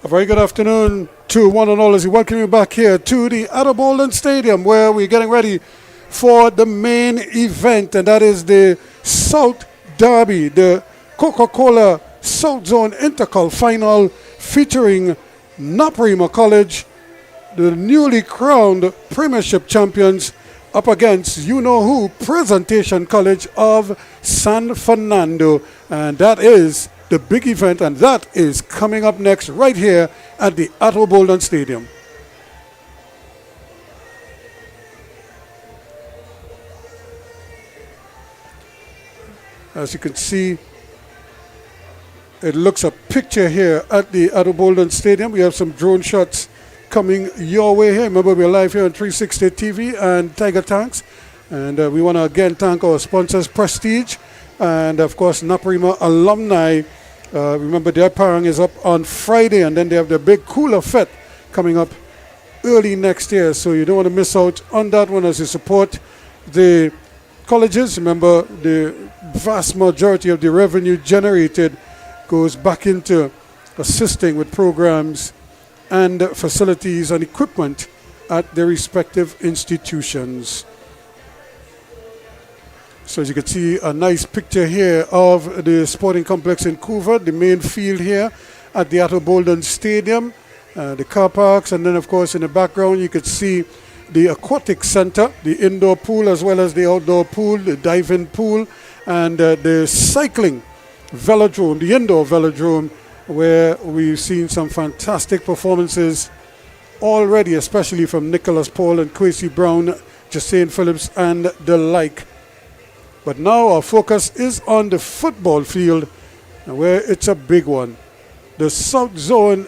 A very good afternoon to one and all as we welcome you back here to the Bolden Stadium where we're getting ready for the main event, and that is the South Derby, the Coca-Cola South Zone INTERCOL final featuring Naparima College, the newly crowned Premiership champions, up against you-know-who, Presentation College of San Fernando. And that is the big event, and that is coming up next right here at the Bolden Stadium. As you can see, it looks a picture here at the Bolden Stadium. We have some drone shots coming your way here. Remember, we're live here on 360 TV and Tiger Tanks. And we want to again thank our sponsors, Prestige, and of course, Naparima alumni. Remember, their parang is up on Friday, and then they have the big Cooler Fete coming up early next year. So you don't want to miss out on that one as you support the colleges. Remember, the vast majority of the revenue generated goes back into assisting with programs and facilities and equipment at their respective institutions. So as you can see, a nice picture here of the sporting complex in Couva, the main field here at the Bolden Stadium, the car parks, and then of course in the background you could see the aquatic center, the indoor pool as well as the outdoor pool, the diving pool, and the cycling velodrome, the indoor velodrome, where we've seen some fantastic performances already, especially from Nicholas Paul and Kwesi Brown, Jasane Phillips, and the like. But now our focus is on the football field, where it's a big one. The South Zone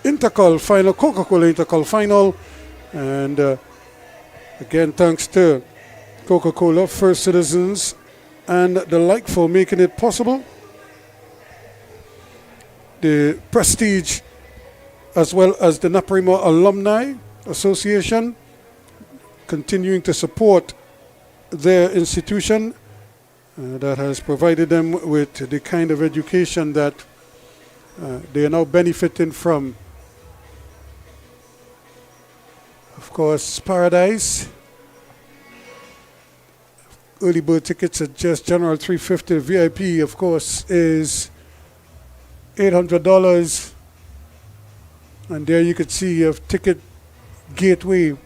INTERCOL final, Coca-Cola INTERCOL final. And again, thanks to Coca-Cola, First Citizens, and the like for making it possible. The Prestige, as well as the Naparima Alumni Association, continuing to support their institution that has provided them with the kind of education that they are now benefiting from. Of course, Paradise. Early bird tickets are just general $350. VIP, of course, is $800. And there you could see you have Ticket Gateway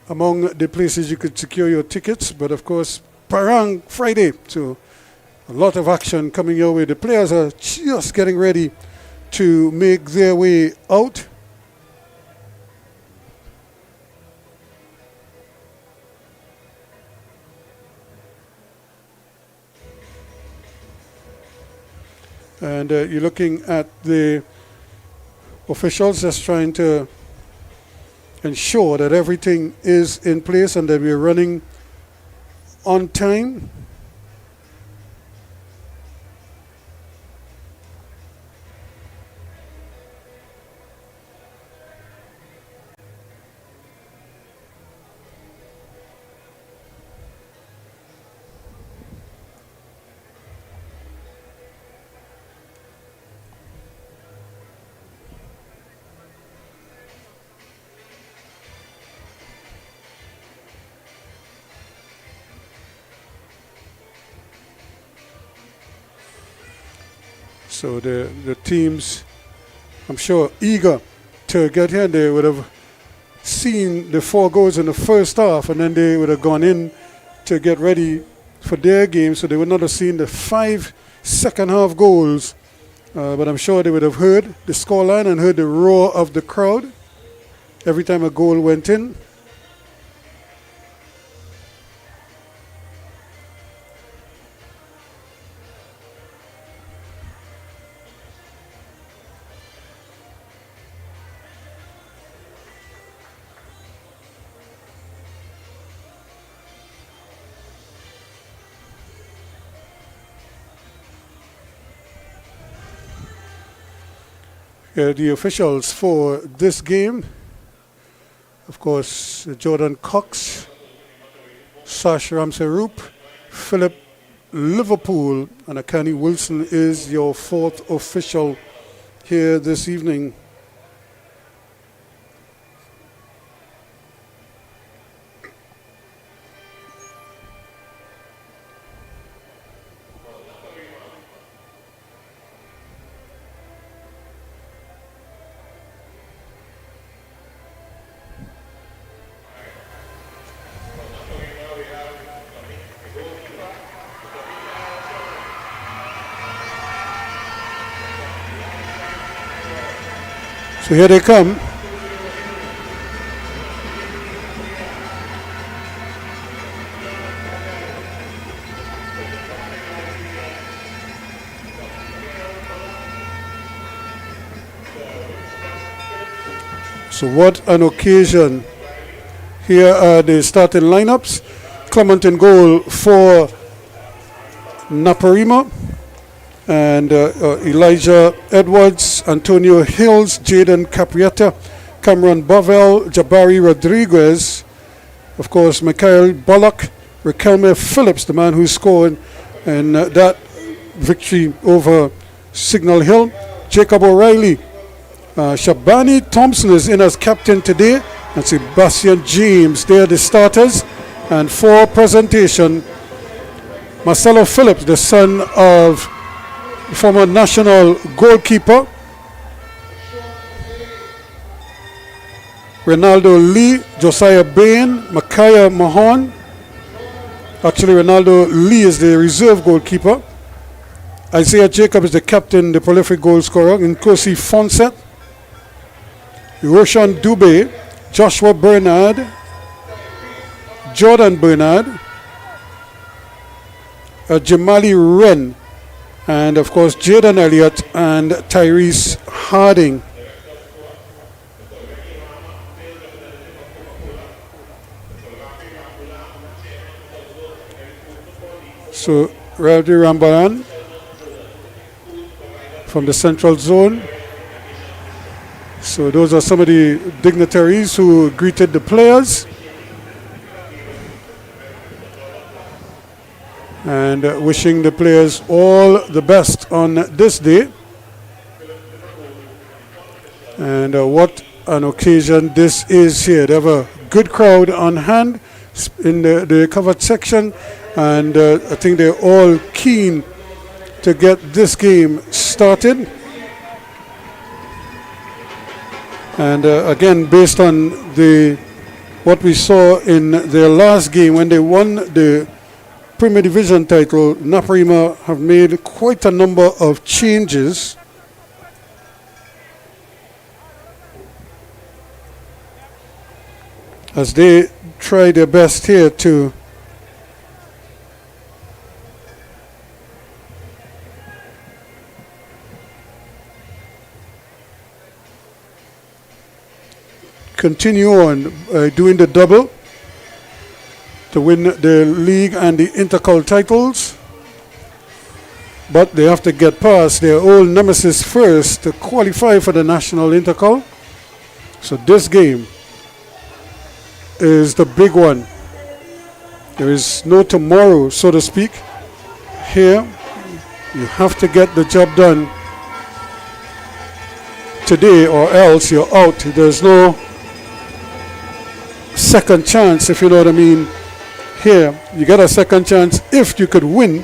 among the places you could secure your tickets. But of course, Parang Friday, so a lot of action coming your way. The players are just getting ready to make their way out. And you're looking at the officials just trying to ensure that everything is in place and that we're running on time. So the teams, I'm sure, eager to get here. They would have seen the 4 goals in the first half, and then they would have gone in to get ready for their game. So they would not have seen the 5 second half goals. But I'm sure they would have heard the scoreline and heard the roar of the crowd every time a goal went in. The officials for this game, of course, Jordan Cox, Sash Ramserup, Philip Liverpool, and Akani Wilson is your 4th official here this evening. So here they come. So what an occasion. Here are the starting lineups. Clement in goal for Naparima. And Elijah Edwards, Antonio Hills, Jaden Caprietta, Cameron Bovell, Jabari Rodriguez, of course, Mikhail Bullock, Raquelme Phillips, the man who scored in that victory over Signal Hill, Jacob O'Reilly, Shabani Thompson is in as captain today, and Sebastian James, they are the starters. And for presentation, Marcelo Phillips, the son of former national goalkeeper Ronaldo Lee, Josiah Bain, Micaiah Mahon. Actually, Ronaldo Lee is the reserve goalkeeper. Isaiah Jacob is the captain, the prolific goal scorer. Nkosi Fonset, Roshan Dubé, Joshua Bernard, Jordan Bernard, Jamali Wren, and of course Jaden Elliott and Tyrese Harding. So Ravi Rambaran from the central zone. So those are some of the dignitaries who greeted the players. And wishing the players all the best on this day. And what an occasion this is here. They have a good crowd on hand in the covered section, and I think they're all keen to get this game started. And again, based on what we saw in their last game when they won the Premier Division title, Naparima have made quite a number of changes. As they try their best here to continue on doing the double to win the league and the INTERCOL titles, but they have to get past their old nemesis first to qualify for the national INTERCOL. So this game is the big one. There is no tomorrow, so to speak. Here you have to get the job done today or else you're out. There's no second chance, if you know what I mean. Here you get a second chance if you could win,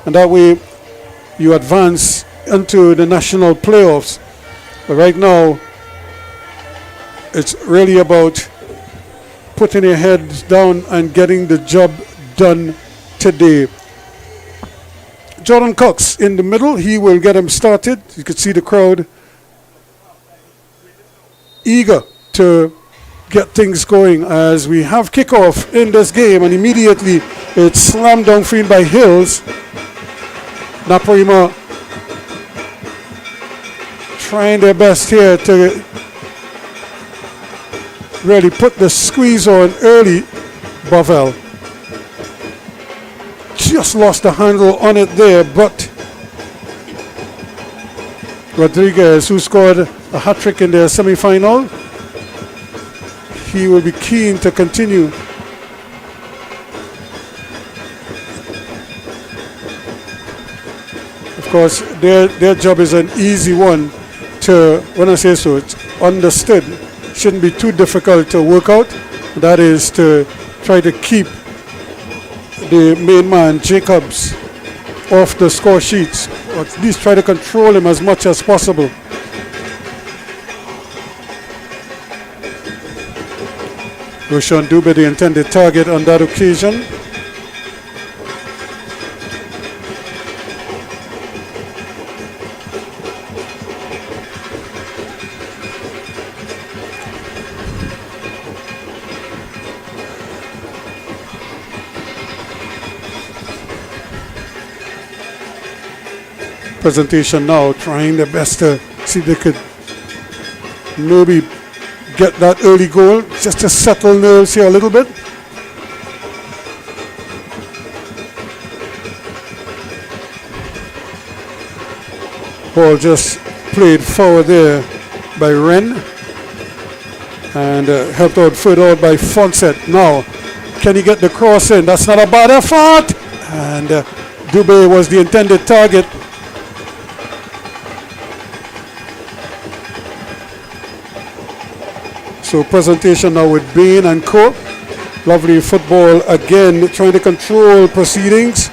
and that way you advance into the national playoffs. But right now it's really about putting your heads down and getting the job done today. Jordan Cox in the middle, he will get him started. You can see the crowd eager to get things going as we have kickoff in this game, and immediately it's slammed downfield by Hills. Naparima trying their best here to really put the squeeze on early. Bovell just lost the handle on it there, but Rodriguez, who scored a hat-trick in their semi-final, he will be keen to continue. Of course, their job is an easy one. to, when I say so, it's understood, shouldn't be too difficult to work out. That is to try to keep the main man, Jacobs, off the score sheets, or at least try to control him as much as possible. Roshan Dubé, the intended target on that occasion. Presentation now, trying their best to see if they could maybe get that early goal, just to settle nerves here a little bit. Ball just played forward there by Wren, and helped out further out by Fonset. Now, can he get the cross in? That's not a bad effort, and Dubé was the intended target. So presentation now with Bain and Co. Lovely football again, trying to control proceedings.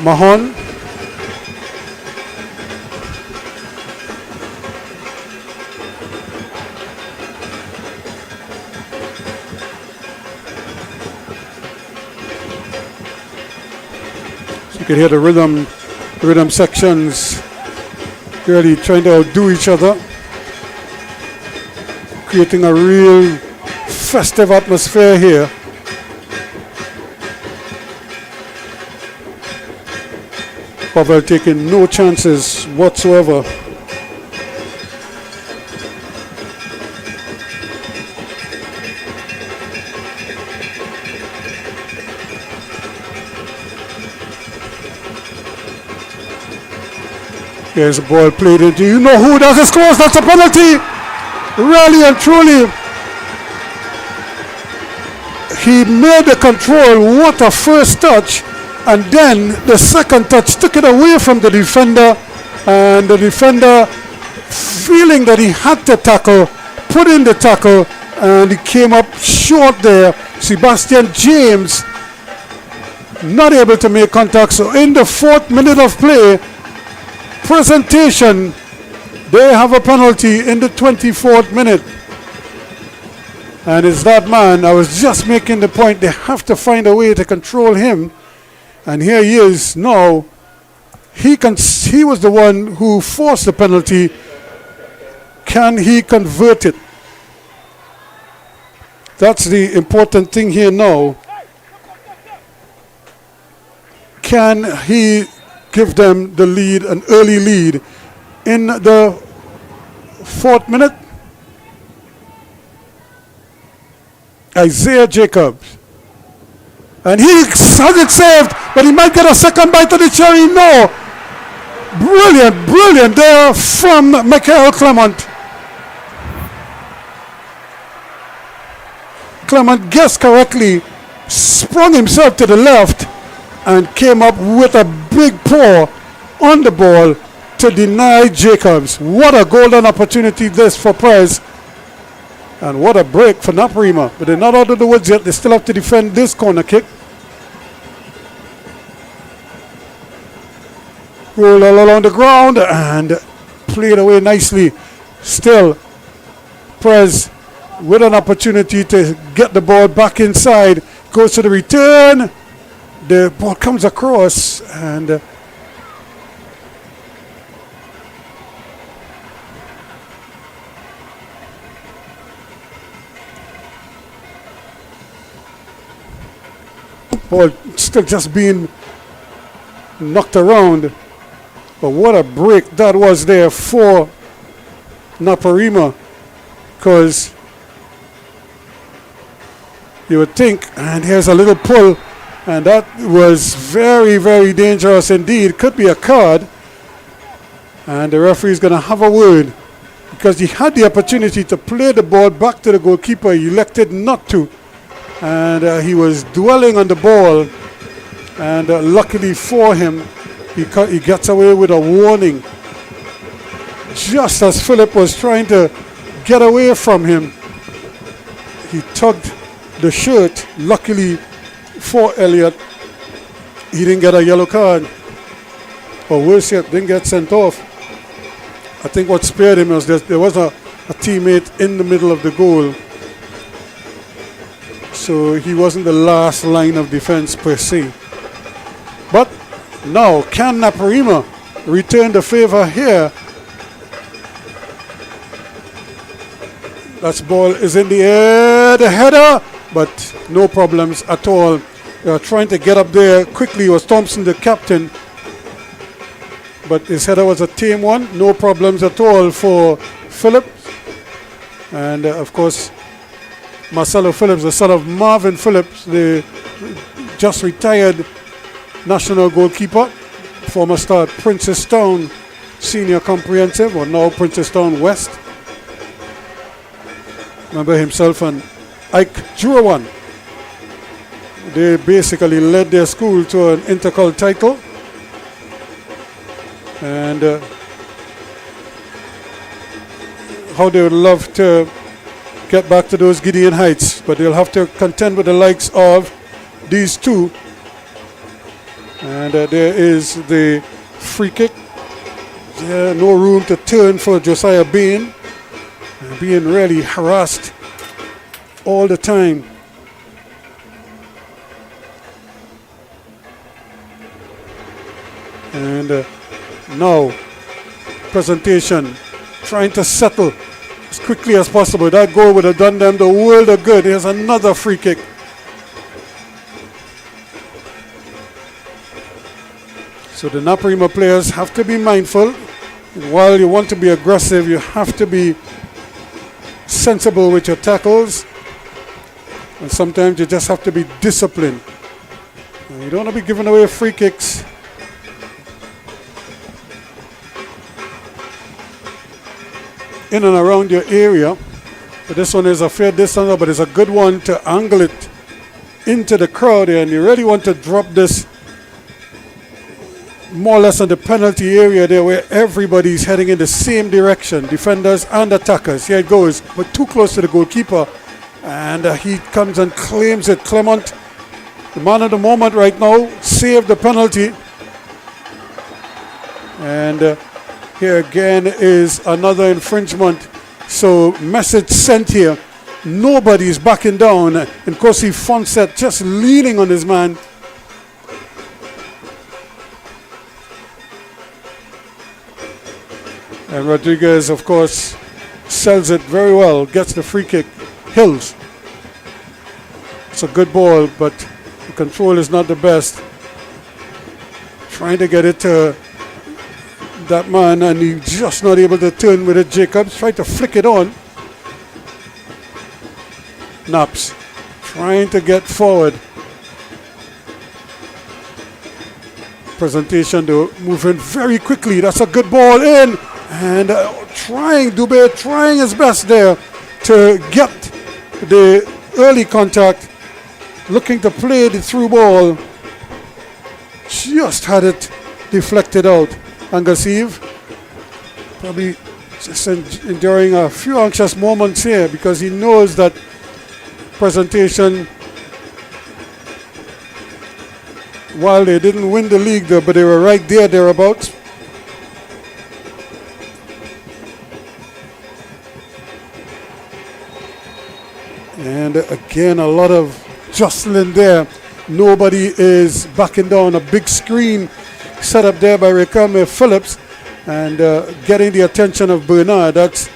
Mahon. So you can hear the rhythm sections really trying to outdo each other, creating a real festive atmosphere here. Pavel taking no chances whatsoever. Here's a ball played into, you know who does score? That's a penalty! Really and truly, he made the control. What a first touch, and then the second touch took it away from the defender, and the defender, feeling that he had to tackle, put in the tackle, and he came up short there. Sebastian James not able to make contact. So in the 4th minute of play, presentation, they have a penalty in the 24th minute. And it's that man, I was just making the point, they have to find a way to control him. And here he is now. He was the one who forced the penalty. Can he convert it? That's the important thing here now. Can he give them the lead, an early lead? In the 4th minute, Isaiah Jacobs, and he has it saved, but he might get a second bite of the cherry. No, brilliant there from Michael Clement. Clement guessed correctly, sprung himself to the left, and came up with a big paw on the ball to deny Jacobs. What a golden opportunity this for Prez. And what a break for Naparima. But they're not out of the woods yet. They still have to defend this corner kick. Roll all along the ground and played away nicely. Still, Prez with an opportunity to get the ball back inside. Goes to the return. The ball comes across and ball still just being knocked around. But what a break that was there for Naparima, because you would think, and here's a little pull, and that was very dangerous indeed. Could be a card, and the referee is going to have a word, because he had the opportunity to play the ball back to the goalkeeper. He elected not to, and he was dwelling on the ball, and luckily for him, he gets away with a warning. just as Philip was trying to get away from him, he tugged the shirt. Luckily for Elliott, he didn't get a yellow card, or worse yet, didn't get sent off. I think what spared him was that there was a teammate in the middle of the goal, so he wasn't the last line of defense per se. But now, can Naparima return the favor here? That ball is in the air, the header, but no problems at all. Trying to get up there quickly was Thompson, the captain, but his header was a tame one. No problems at all for Phillips. And of course, Marcelo Phillips, the son of Marvin Phillips, the just retired national goalkeeper, former star at Princestown Senior Comprehensive, or now Princestown West. Remember himself and Ike Jurawan. They basically led their school to an INTERCOL title. And how they would love to get back to those Gideon heights, but they'll have to contend with the likes of these two. And there is the free kick. No room to turn for Josiah Bain, being really harassed all the time. And now, presentation, trying to settle as quickly as possible. That goal would have done them the world of good. Here's another free kick. So the Naparima players have to be mindful. While you want to be aggressive, you have to be sensible with your tackles. And sometimes you just have to be disciplined. You don't want to be giving away free kicks. In and around your area. But this one is a fair distance, but it's a good one to angle it into the crowd here. And you really want to drop this more or less on the penalty area there, where everybody's heading in the same direction, defenders and attackers. Here it goes, but too close to the goalkeeper. And he comes and claims it. Clement, the man of the moment right now, saved the penalty. And here again is another infringement. So message sent here. Nobody's backing down. And Kosi Fonset just leaning on his man. And Rodriguez, of course, sells it very well. Gets the free kick. Hills. It's a good ball, but the control is not the best. Trying to get it to that man, and he's just not able to turn with it. Jacobs tried to flick it on. Naps trying to get forward. Presentation though, moving very quickly. That's a good ball in, and Dubé trying his best there to get the early contact, looking to play the through ball. Just had it deflected out. Angasiv probably just enduring a few anxious moments here, because he knows that presentation, while they didn't win the league though, but they were right there, thereabouts. And again, a lot of jostling there. Nobody is backing down. A big screen set up there by Recame Phillips, and getting the attention of Bernard. That's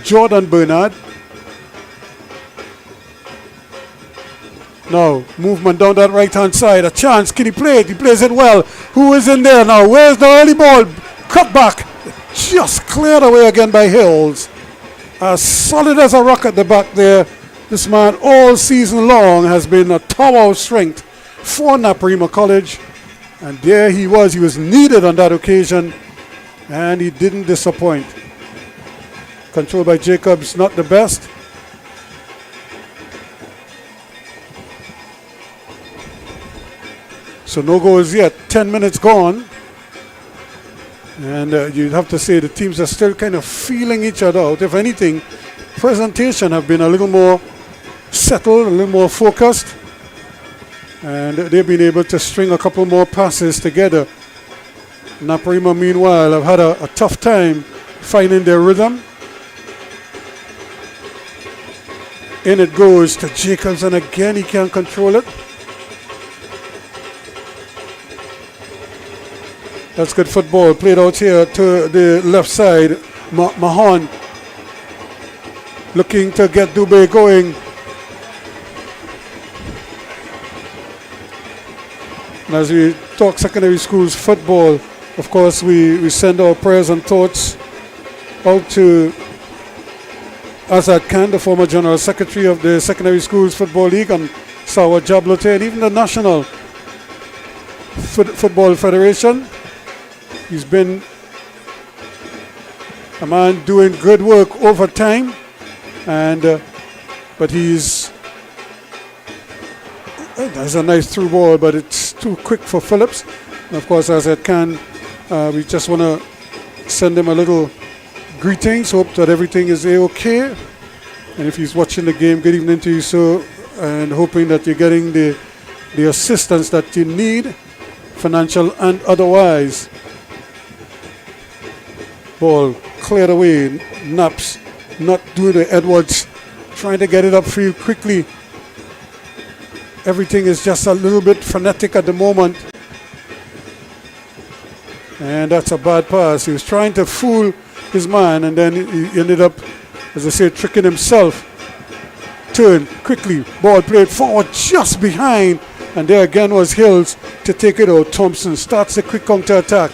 Jordan Bernard. Now, movement down that right-hand side. A chance. Can he play it? He plays it well. Who is in there now? Where's the early ball? Cut back. Just cleared away again by Hills. As solid as a rock at the back there. This man all season long has been a tower of strength for Naparima College. And there he was needed on that occasion, and he didn't disappoint. Control by Jacobs, not the best. So no goals yet, 10 minutes gone. And you'd have to say the teams are still kind of feeling each other out. If anything, presentation have been a little more settled, a little more focused. And they've been able to string a couple more passes together. Naparima, meanwhile, have had a tough time finding their rhythm. In it goes to Jacobs, and again he can't control it. That's good football played out here to the left side. Mahon looking to get Dubé going. And as we talk secondary schools football, of course we send our prayers and thoughts out to Azad Khan, the former General Secretary of the Secondary Schools Football League, and Sawa Jablote, and even the National Football Federation. He's been a man doing good work over time, and but that's a nice through ball, but it's too quick for Phillips. And of course, Azad Khan, we just want to send him a little greetings, hope that everything is okay. And if he's watching the game, good evening to you, sir, and hoping that you're getting the assistance that you need, financial and otherwise. Ball cleared away. Naps not doing the Edwards, trying to get it upfield quickly. Everything is just a little bit frenetic at the moment. And that's a bad pass. He was trying to fool his man, and then he ended up, as I say, tricking himself. Turn quickly, ball played forward just behind, and there again was Hills to take it out. Thompson starts a quick counter attack.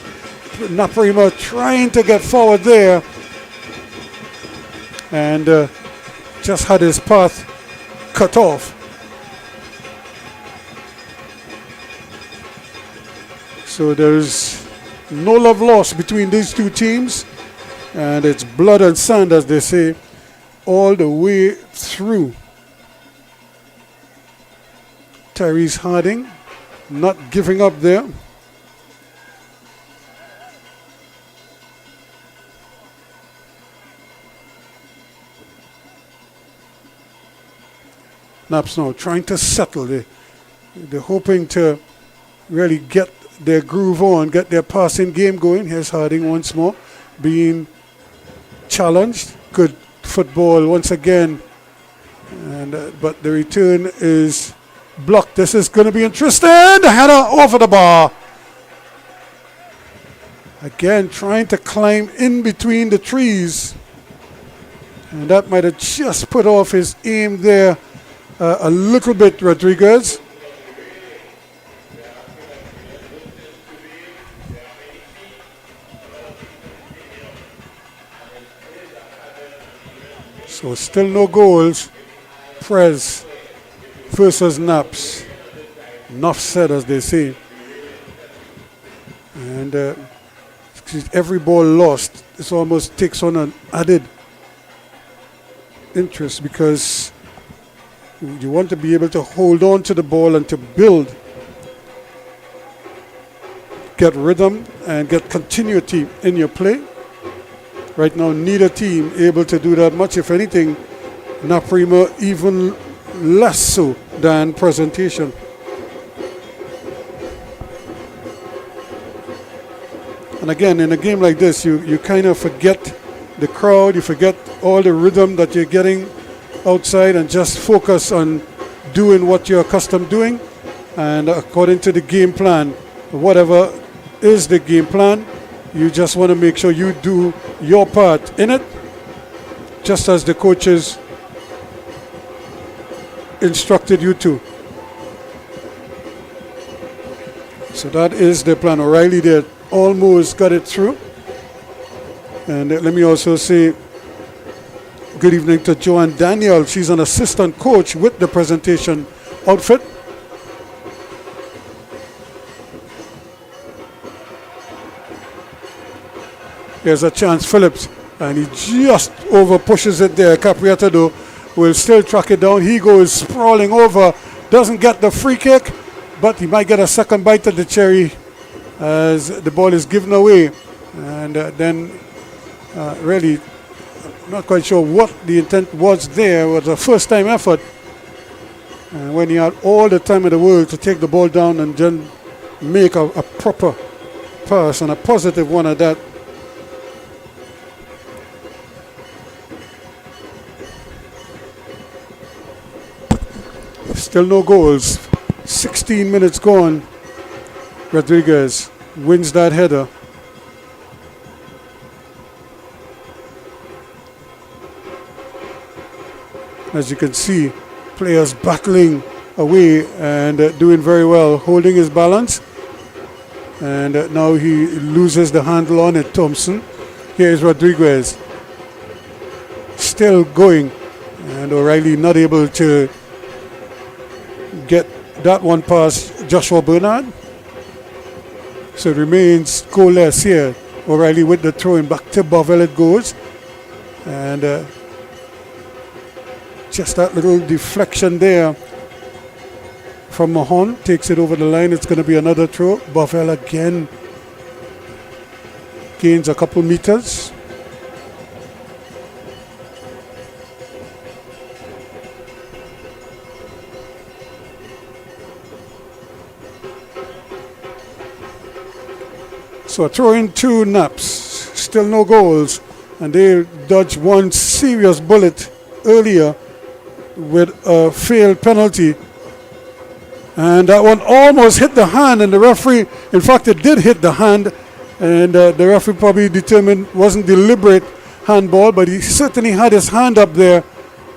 Naparima trying to get forward there, and just had his path cut off. So there's no love lost between these two teams, and it's blood and sand, as they say, all the way through. Tyrese Harding not giving up there. Naps now trying to settle. They're hoping to really get their groove on, get their passing game going. Here's Harding once more being challenged. Good football once again. But the return is blocked. This is going to be interesting. The header over the bar. Again, trying to climb in between the trees. And that might have just put off his aim there a little bit, Rodriguez. So still no goals. Prez versus Naps. Enough said, as they say. And every ball lost, this almost takes on an added interest, because you want to be able to hold on to the ball and to build, get rhythm and get continuity in your play. Right now, neither team able to do that much. If anything, Naparima even less so than presentation. And again, in a game like this, you kind of forget the crowd, you forget all the rhythm that you're getting outside, and just focus on doing what you're accustomed doing. And according to the game plan, whatever is the game plan, you just want to make sure you do your part in it, just as the coaches instructed you to. So that is the plan. O'Reilly there almost got it through. And let me also say good evening to Joanne Daniel. She's an assistant coach with the presentation outfit. Here's a chance, Phillips, and he just over pushes it there. Capriata, though, will still track it down. He goes sprawling over, doesn't get the free kick, but he might get a second bite at the cherry as the ball is given away. And then really not quite sure what the intent was there. It was a first time effort when he had all the time in the world to take the ball down and then make a proper pass, and a positive one at that. Still no goals. 16 minutes gone. Rodriguez wins that header. As you can see, players battling away and doing very well, holding his balance. And now he loses the handle on it, Thompson. Here is Rodriguez. Still going. And O'Reilly not able to get that one past Joshua Bernard. So it remains goalless here. O'Reilly with the throw in back to Bovell it goes. And just that little deflection there from Mahon takes it over the line. It's going to be another throw. Bovell again gains a couple meters. So a throw in two naps, still no goals, and they dodged one serious bullet earlier with a failed penalty. And that one almost hit the hand, and the referee, in fact it did hit the hand, and the referee probably determined it wasn't deliberate handball, but he certainly had his hand up there,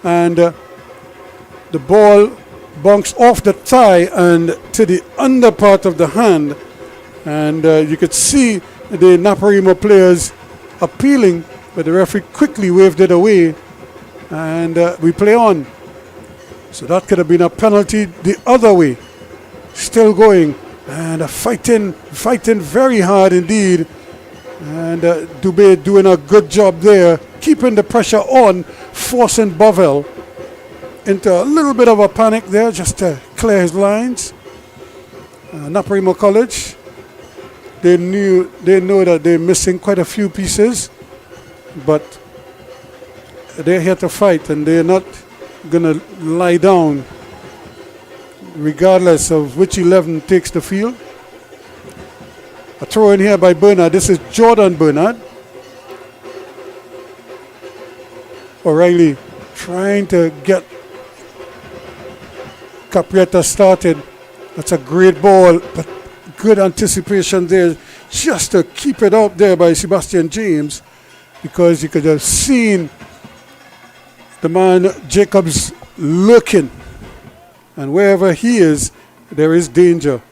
and the ball bounced off the thigh and to the under part of the hand. And you could see the Naparima players appealing, but the referee quickly waved it away, and we play on. So that could have been a penalty the other way. Still going, and fighting very hard indeed. And Dubé doing a good job there, keeping the pressure on, forcing Bovell into a little bit of a panic there just to clear his lines. Naparima College, they know that they're missing quite a few pieces, but they're here to fight, and they're not going to lie down regardless of which 11 takes the field. A throw in here by Bernard. This is Jordan Bernard. O'Reilly trying to get Caprietta started. That's a great ball, but good anticipation there just to keep it up there by Sebastian James, because you could have seen the man Jacobs looking, and wherever he is, there is danger.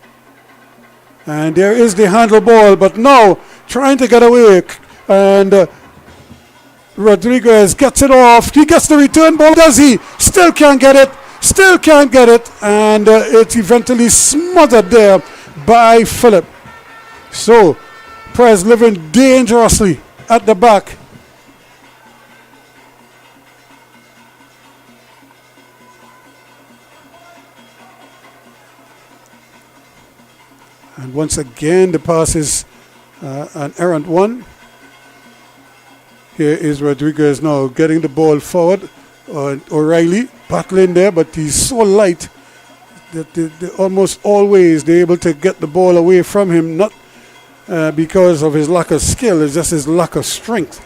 And there is the handle ball, but now trying to get away, and Rodriguez gets it off. He gets the return ball, does he? Still can't get it, and it's eventually smothered there by Philip. So Prez living dangerously at the back. And once again the pass is an errant one. Here is Rodriguez now getting the ball forward. O'Reilly battling there, but he's so light that they almost always they're able to get the ball away from him, not because of his lack of skill, it's just his lack of strength.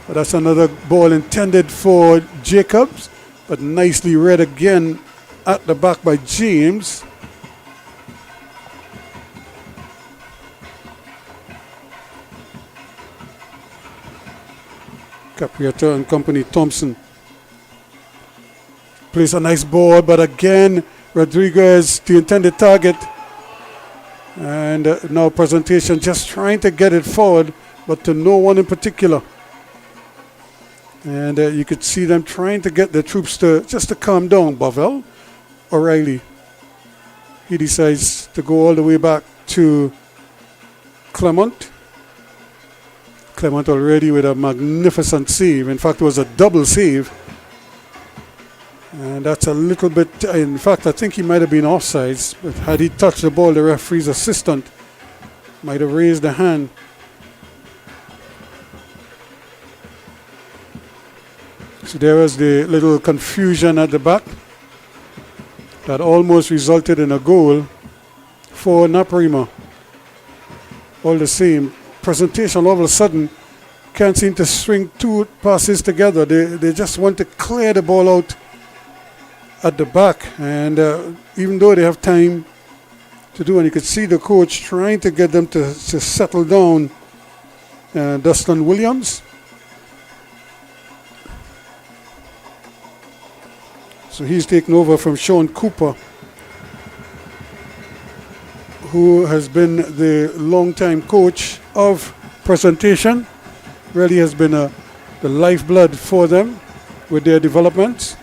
But that's another ball intended for Jacobs, but nicely read again at the back by James. Caprietta and company. Thompson plays a nice ball, but again Rodriguez the intended target, and now presentation just trying to get it forward, but to no one in particular. And you could see them trying to get the troops to calm down. Bovell, O'Reilly, he decides to go all the way back to Clement already with a magnificent save. In fact, it was a double save. And that's a little bit, in fact, I think he might have been offsides. But had he touched the ball, the referee's assistant Might have raised the hand. So there was the little confusion at the back that almost resulted in a goal for Naparima. All the same, presentation all of a sudden can't seem to string two passes together. They just want to clear the ball out at the back, and even though they have time to do, and you could see the coach trying to get them to settle down. Dustin Williams. So he's taken over from Sean Cooper, who has been the long-time coach of presentation. Really has been the lifeblood for them with their development.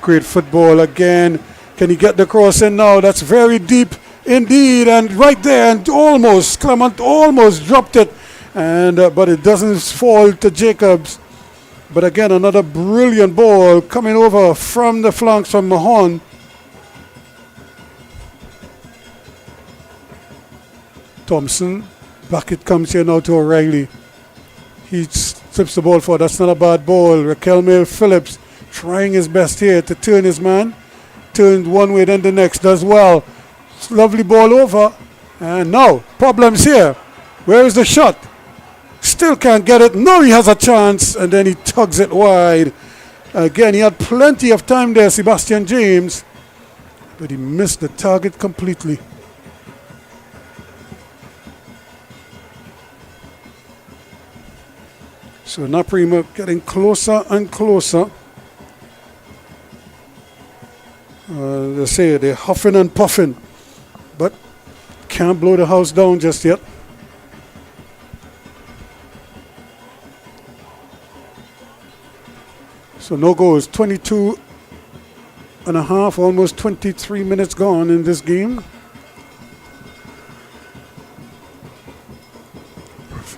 Great football again. Can he get the cross in now? That's very deep indeed, and right there, and almost Clement almost dropped it, and but it doesn't fall to Jacobs. But again, another brilliant ball coming over from the flanks from Mahon. Thompson, back it comes here now to O'Reilly. He slips the ball forward. That's not a bad ball. Raquel Mail Phillips trying his best here to turn his man. Turned one way, then the next. Does well. Lovely ball over. And now, problems here. Where is the shot? Still can't get it. Now he has a chance. And then he tugs it wide. Again, he had plenty of time there, Sebastian James. But he missed the target completely. So Naparima getting closer and closer. They say they're huffing and puffing, but can't blow the house down just yet. So no goals, 22 and a half, almost 23 minutes gone in this game.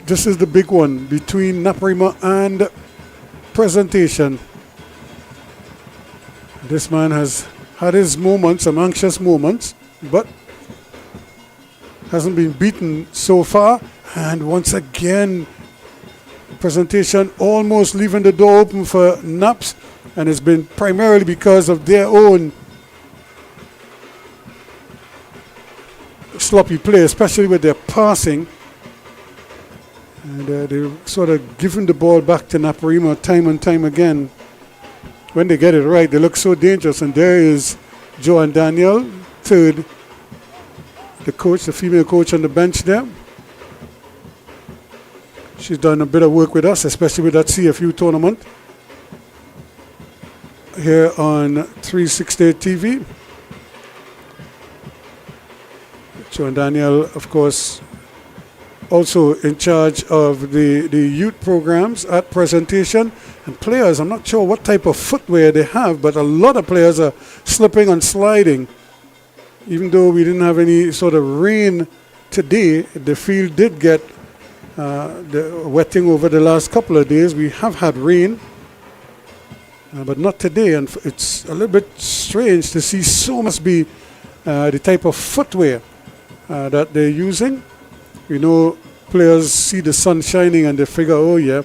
This is the big one between Naparima and presentation. This man has had his moments, some anxious moments, but hasn't been beaten so far. And once again, presentation almost leaving the door open for Naps, and it's been primarily because of their own sloppy play, especially with their passing. And they're sort of giving the ball back to Naparima time and time again. When they get it right, they look so dangerous. And there is Joanne Daniel, third, the coach, the female coach on the bench there. She's done a bit of work with us, especially with that CFU tournament here on 368 TV. Joanne Daniel, of course, also in charge of the youth programs at presentation. And players, I'm not sure what type of footwear they have, but a lot of players are slipping and sliding. Even though we didn't have any sort of rain today, the field did get the wetting over the last couple of days. We have had rain, but not today. And it's a little bit strange to see so must be the type of footwear that they're using. You know, players see the sun shining and they figure, oh yeah,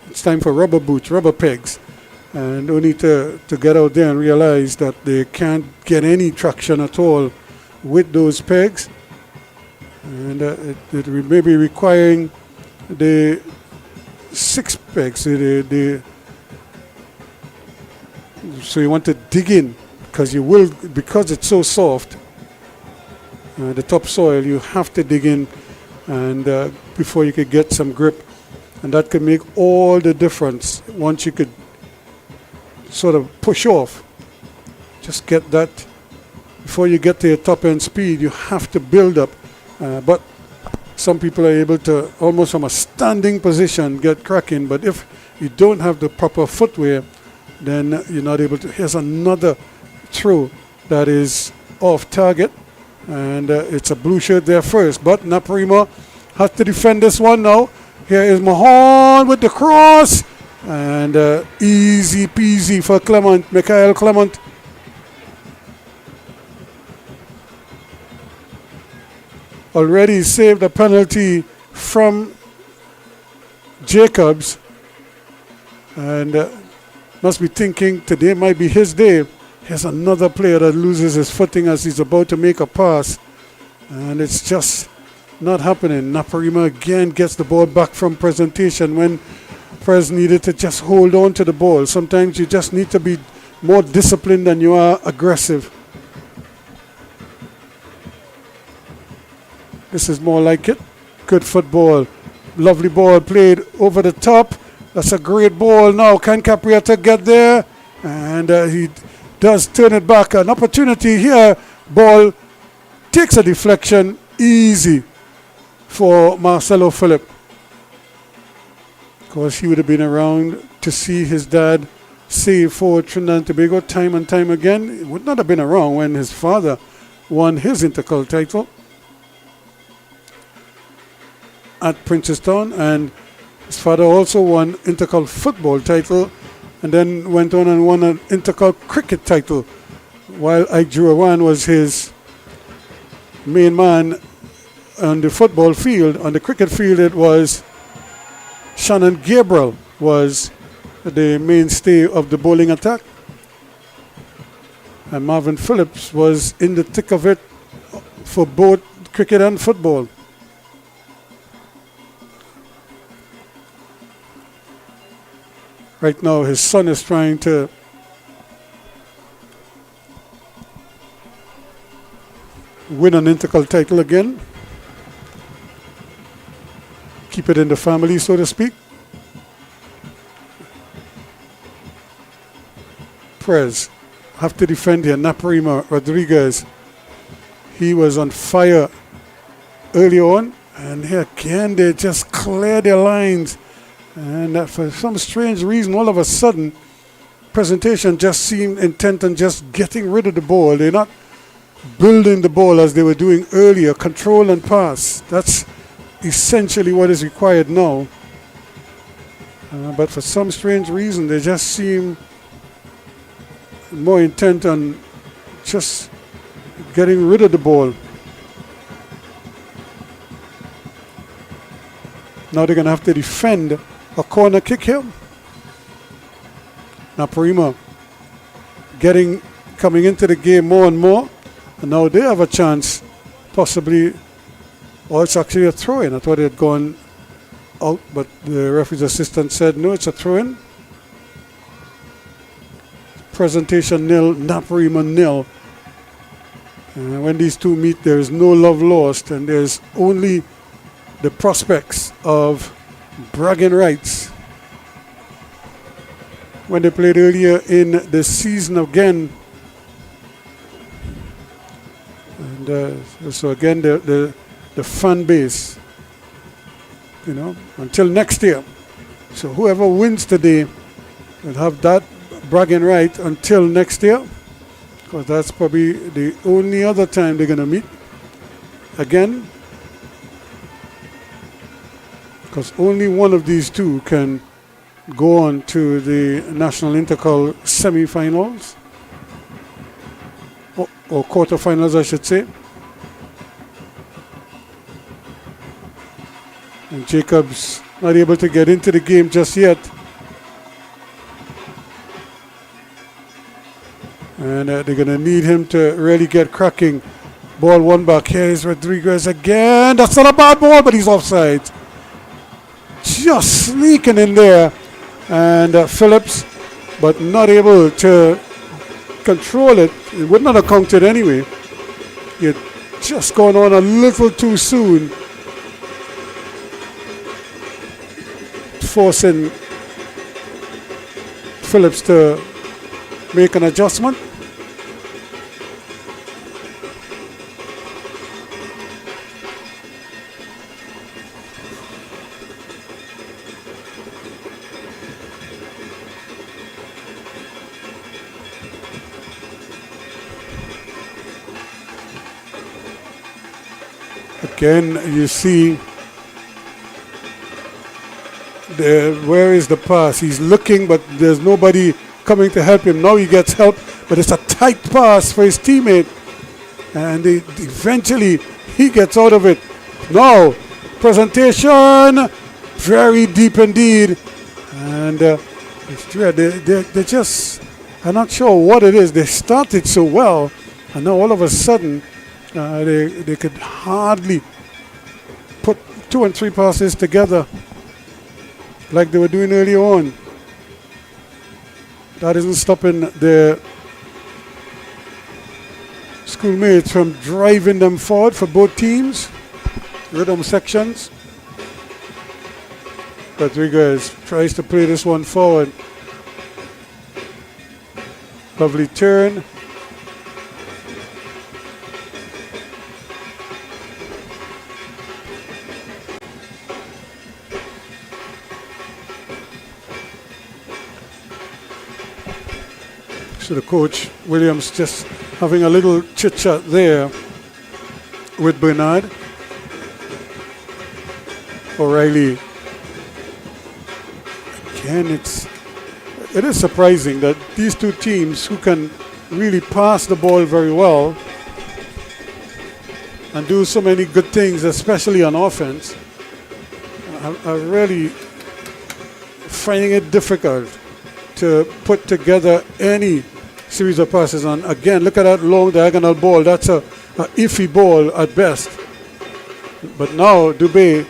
it's time for rubber boots, rubber pegs. And only to get out there and realize that they can't get any traction at all with those pegs. And it may be requiring the 6 pegs. So you want to dig in, because it's so soft, the topsoil, you have to dig in and before you could get some grip, and that could make all the difference. Once you could sort of push off, just get that before you get to your top end speed. You have to build up, but some people are able to almost from a standing position get cracking. But if you don't have the proper footwear, then you're not able to. Here's another throw that is off target. And it's a blue shirt there first. But Naparima has to defend this one now. Here is Mahon with the cross. And easy peasy for Clement, Michael Clement. already saved a penalty from Jacobs, and must be thinking today might be his day. Here's another player that loses his footing as he's about to make a pass, and it's just not happening. Naparima again gets the ball back from presentation when Prez needed to just hold on to the ball. Sometimes you just need to be more disciplined than you are aggressive. This is more like it. Good football. Lovely ball played over the top. That's a great ball. Now can Capriata get there? And he does turn it back. An opportunity here. Ball takes a deflection. Easy for Marcelo Philip. Of course, he would have been around to see his dad save for Trinidad and Tobago time and time again. It would not have been around when his father won his INTERCOL title at Princeton, and his father also won INTERCOL football title and then went on and won an INTERCOL cricket title, while Ike Jurawan was his main man on the football field. On the cricket field, it was Shannon Gabriel was the mainstay of the bowling attack, and Marvin Phillips was in the thick of it for both cricket and football. Right now, his son is trying to win an INTERCOL title again. Keep it in the family, so to speak. Prez have to defend here. Naparima Rodriguez. He was on fire early on, and here again they just clear their lines. And for some strange reason, all of a sudden, presentation just seemed intent on just getting rid of the ball. They're not building the ball as they were doing earlier. Control and pass. That's essentially what is required now. But for some strange reason, they just seem more intent on just getting rid of the ball. Now they're going to have to defend a corner kick here. Naparima coming into the game more and more, and now they have a chance, possibly, or it's actually a throw-in. I thought it had gone out, but the referee's assistant said no, it's a throw-in. Presentation nil, Naparima nil. When these two meet, there is no love lost, and there's only the prospects of bragging rights. When they played earlier in the season again, and so again the fan base, until next year. So whoever wins today will have that bragging right until next year, because that's probably the only other time they're going to meet again. Because only one of these two can go on to the National INTERCOL semi-finals, or quarter-finals, I should say. And Jacobs not able to get into the game just yet. And they're going to need him to really get cracking. Ball one back. Here is Rodriguez again. That's not a bad ball, but he's offside. Just sneaking in there, and Phillips, but not able to control it. It would not have counted anyway. He had just gone on a little too soon, forcing Phillips to make an adjustment. Again, you see, where is the pass? He's looking, but there's nobody coming to help him. Now he gets help, but it's a tight pass for his teammate. And eventually he gets out of it. Now, presentation, very deep indeed. And they just, I'm not sure what it is. They started so well, and now all of a sudden, they could hardly put 2 and 3 passes together like they were doing earlier on. That isn't stopping their schoolmates from driving them forward for both teams. Rhythm sections. Rodriguez tries to play this one forward. Lovely turn. So the coach, Williams, just having a little chit-chat there with Bernard. O'Reilly. Again, it is surprising that these two teams who can really pass the ball very well and do so many good things, especially on offense, are really finding it difficult to put together any series of passes. And again, look at that long diagonal ball. That's a iffy ball at best. But now Dubé,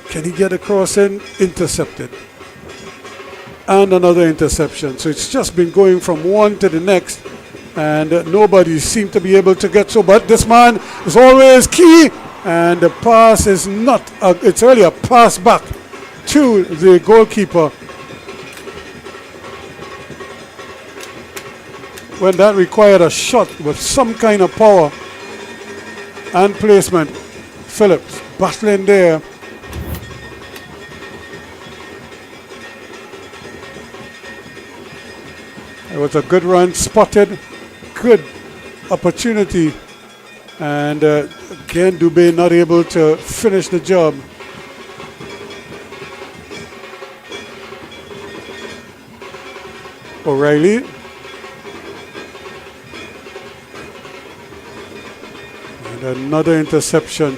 can he get across and intercepted? And another interception. So it's just been going from one to the next, and nobody seemed to be able to get so. But this man is always key, and the pass is not, it's really a pass back to the goalkeeper. When that required a shot with some kind of power and placement. Phillips battling there. It was a good run, spotted, good opportunity. And again, Dubé not able to finish the job. O'Reilly. And another interception.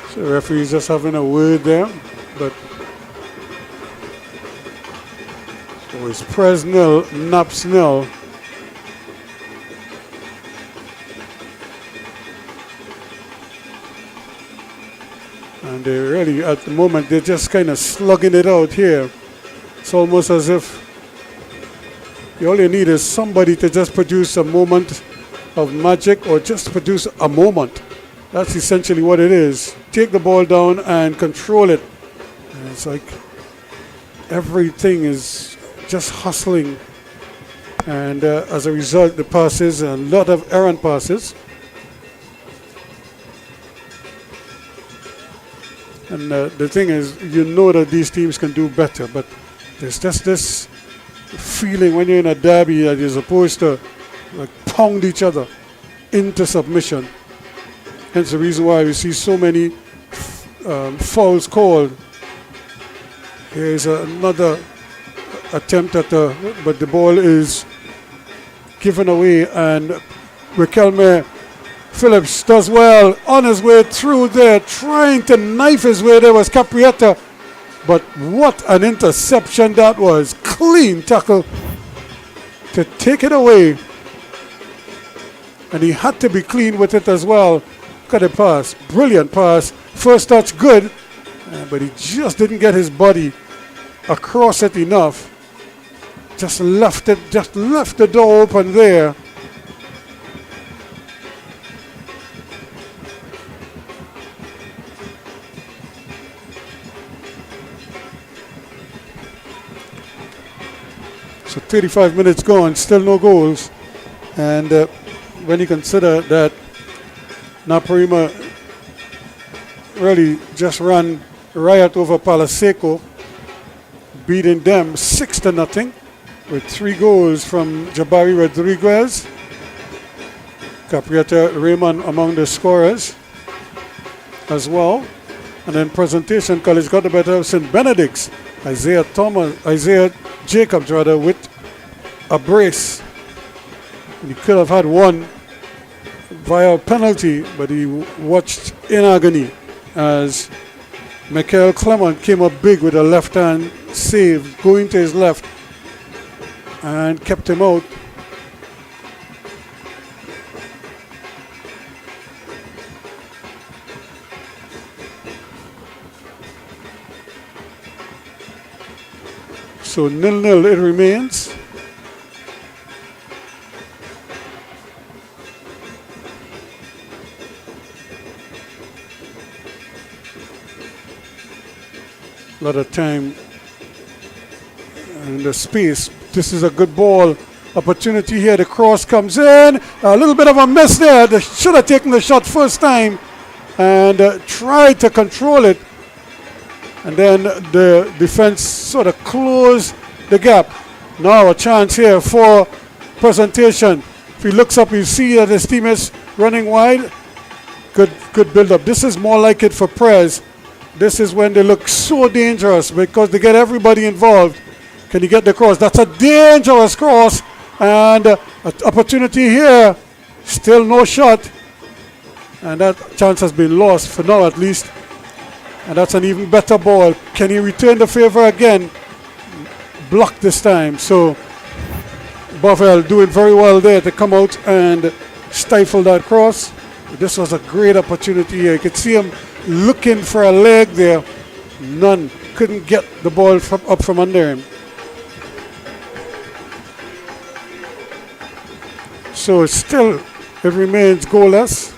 So the referee's just having a word there, but so it's Pres nil, Naps nil. And they really, at the moment, they're just kind of slugging it out here. It's almost as if all you need is somebody to just produce a moment of magic, or just produce a moment. That's essentially what it is. Take the ball down and control it. And it's like everything is just hustling. And as a result, the passes, a lot of errant passes. And the thing is, you know that these teams can do better, but there's just this feeling when you're in a derby that you're supposed to like pound each other into submission. Hence the reason why we see so many fouls called. Here's another attempt at but the ball is given away, and Riquelme Phillips does well on his way through there, trying to knife his way. There was Caprietta, but what an interception that was. Clean tackle to take it away. And he had to be clean with it as well. Look at the pass, brilliant pass. First touch good, but he just didn't get his body across it enough. Just left the door open there. So 35 minutes gone, still no goals. And when you consider that Naparima really just ran riot over Palaseco, beating them 6-0 with 3 goals from Jabari Rodriguez. Caprietta Raymond among the scorers as well. And then Presentation College got the better of St. Benedict's. Isaiah Jacobs rather, with a brace. And he could have had one via penalty, but he watched in agony as Michael Clement came up big with a left hand save, going to his left, and kept him out. So 0-0 it remains. A lot of time and the space. This is a good ball opportunity here. The cross comes in. A little bit of a miss there. They should have taken the shot first time and tried to control it. And then the defense sort of closed the gap. Now a chance here for Presentation. If he looks up, you see that his team is running wide. Good build up. This is more like it for Prez. This is when they look so dangerous because they get everybody involved. Can he get the cross? That's a dangerous cross. And an opportunity here. Still no shot. And that chance has been lost for now at least. And that's an even better ball. Can he return the favor again? Blocked this time. So Bovel doing very well there to come out and stifle that cross. This was a great opportunity here. You could see him looking for a leg there. None. Couldn't get the ball up from under him. So still it remains goalless.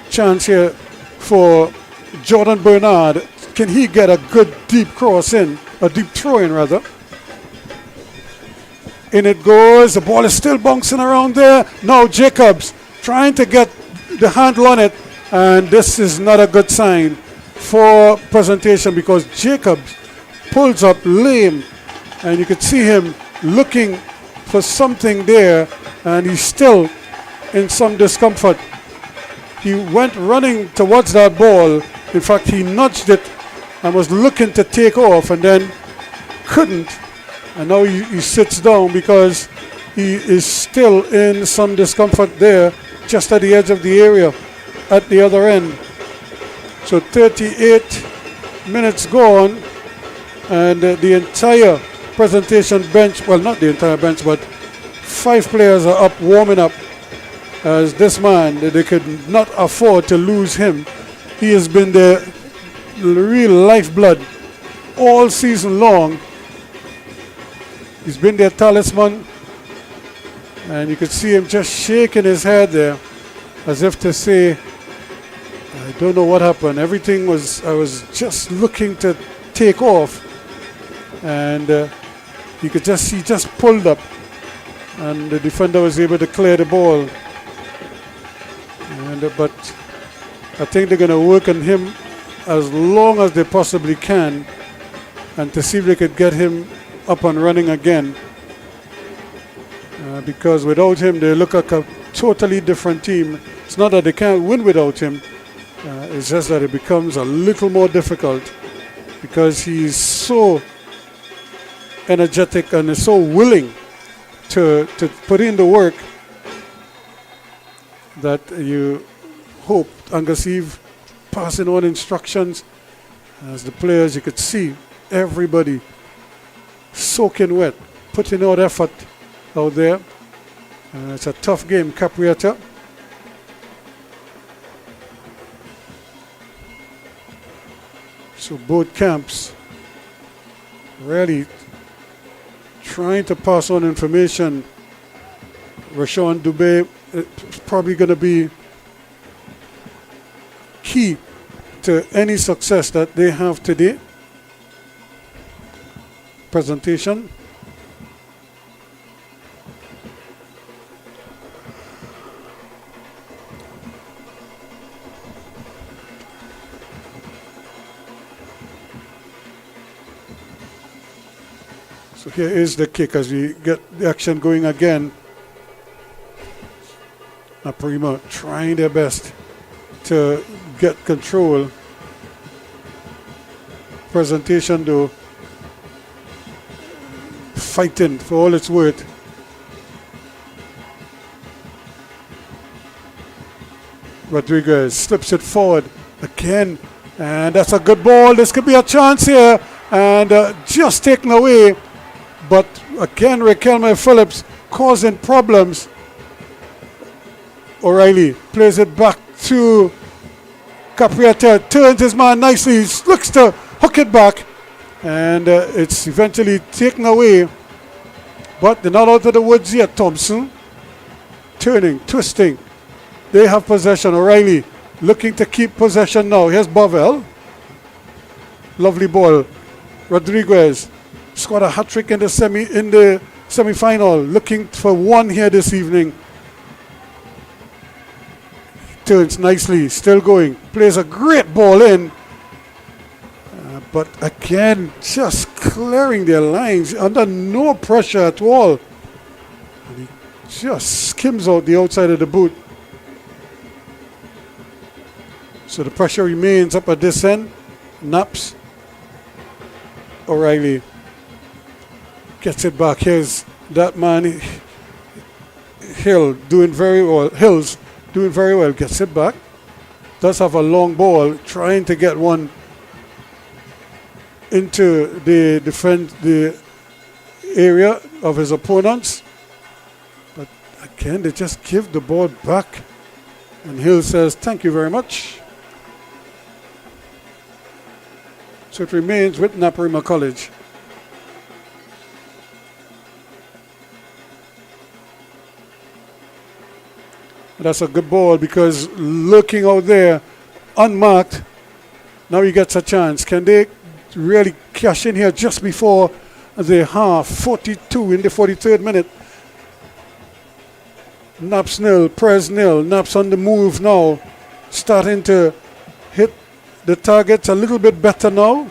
Chance here for Jordan Bernard. Can he get a good deep cross in? A deep throw in rather. In it goes. The ball is still bouncing around there. Now Jacobs trying to get the handle on it. And this is not a good sign for Presentation because Jacobs pulls up lame. And you could see him looking for something there. And he's still in some discomfort. He went running towards that ball. In fact, he nudged it and was looking to take off and then couldn't. And now he sits down because he is still in some discomfort there, just at the edge of the area at the other end. So 38 minutes gone, and the entire Presentation bench, well, not the entire bench, but 5 players are up warming up. As this man, they could not afford to lose him. He has been their real lifeblood all season long. He's been their talisman. And you could see him just shaking his head there as if to say, I don't know what happened. I was just looking to take off. And you could just see, just pulled up. And the defender was able to clear the ball. But I think they're going to work on him as long as they possibly can and to see if they could get him up and running again. Because without him, they look like a totally different team. It's not that they can't win without him. It's just that it becomes a little more difficult because he's so energetic and is so willing to put in the work that you hope Angus Eve passing on instructions. As the players, you could see everybody soaking wet, putting out effort out there. It's a tough game, Capriata. So both camps really trying to pass on information. Rashawn Dubé is probably going to be key to any success that they have today. Presentation. So here is the kick as we get the action going again. Naparima trying their best to get control. Presentation though, fighting for all it's worth. Rodriguez slips it forward again, and that's a good ball. This could be a chance here, and just taken away. But again, Raquelme Phillips causing problems. O'Reilly plays it back to Capriata, turns his man nicely, looks to hook it back, and it's eventually taken away. But they're not out of the woods yet. Thompson turning, twisting. They have possession. O'Reilly looking to keep possession now. Here's Bovell. Lovely ball. Rodriguez scored a hat-trick in the semi-final. Looking for one here this evening. Turns nicely, still going. Plays a great ball in. But again, just clearing their lines under no pressure at all. And he just skims out the outside of the boot. So the pressure remains up at this end. Naps. O'Reilly gets it back. Here's that man, Hills doing very well. Gets it back. Does have a long ball, trying to get one into the area of his opponents. But again, they just give the ball back. And Hill says, thank you very much. So it remains with Naparima College. That's a good ball because looking out there, unmarked, now he gets a chance. Can they really cash in here just before the half? 42 in the 43rd minute. Naps nil, Prez nil. Naps on the move now, starting to hit the targets a little bit better now.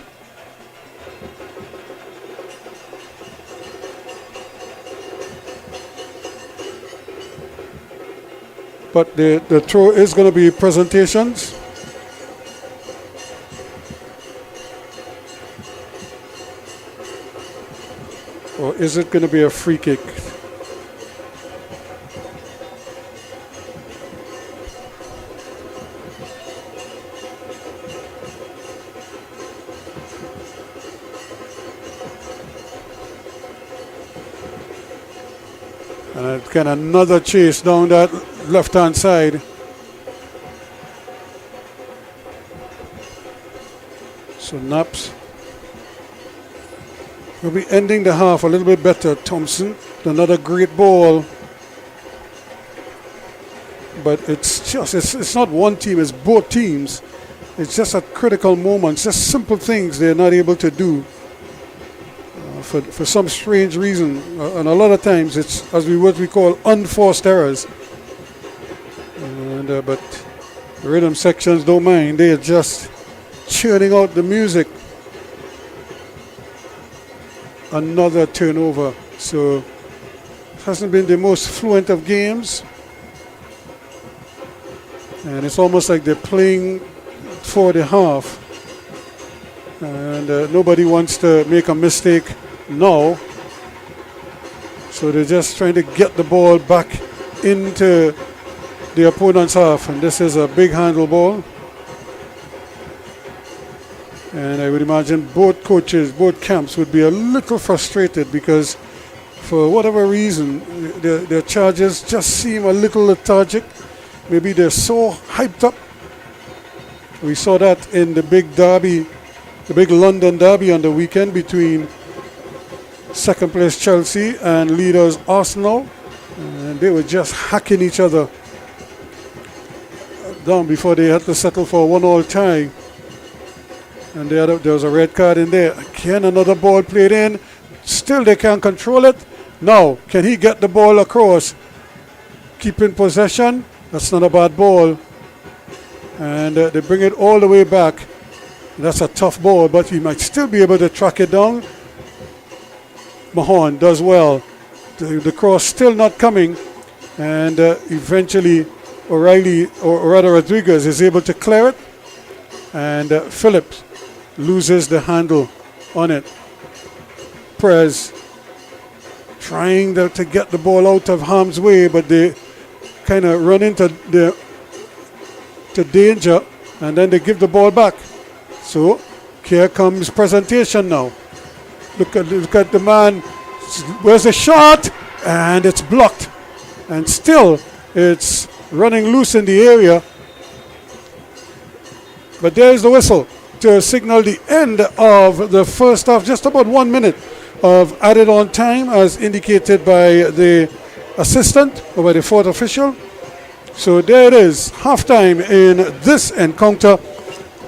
But the throw is going to be presentations. Or is it going to be a free kick? And again, another chase down that left-hand side. So Naps will be ending the half a little bit better. Thompson, another great ball. But it's not one team, it's both teams. It's just at critical moments, just simple things they're not able to do. For some strange reason, and a lot of times it's what we call unforced errors. And but the rhythm sections don't mind; they are just churning out the music. Another turnover, so it hasn't been the most fluent of games, and it's almost like they're playing for the half, and nobody wants to make a mistake now, so they're just trying to get the ball back into the opponent's half. And this is a big handle ball, and I would imagine both coaches, both camps would be a little frustrated because for whatever reason their charges just seem a little lethargic. Maybe they're so hyped up. We saw that in the big derby, the big London derby on the weekend between second place Chelsea and leaders Arsenal, and they were just hacking each other down before they had to settle for a 1-1 tie. And there was a red card in there. Again, another ball played in. Still they can't control it. Now, can he get the ball across? Keeping possession. That's not a bad ball. And they bring it all the way back. That's a tough ball, but he might still be able to track it down. Mahon does well. The cross still not coming, and eventually O'Reilly, or rather Rodriguez, is able to clear it, and Phillips loses the handle on it. Perez trying to get the ball out of harm's way, but they kind of run into danger, and then they give the ball back. So here comes presentation now. Look at the man. Where's the shot? And it's blocked. And still, it's running loose in the area. But there's the whistle to signal the end of the first half. Just about 1 minute of added on time, as indicated by the assistant or by the fourth official. So there it is, halftime in this encounter.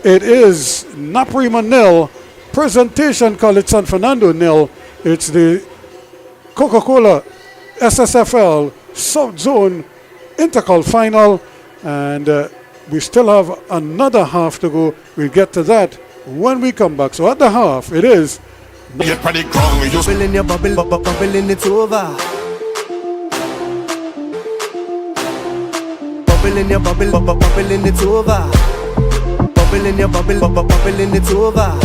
It is Naparima 0, Presentation College San Fernando 0. It's the Coca-Cola SSFL South Zone INTERCOL final, and we still have another half to go. We'll get to that when we come back. So at the half, it is Bubble in your bubble, bubbling it's over. Bubble in your bubble, bubbling it's over. Bubble in your bubble, bubbling it's over.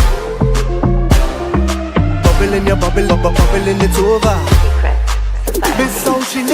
Bubble in your bubble, bubbling it's over. Miss Ocean.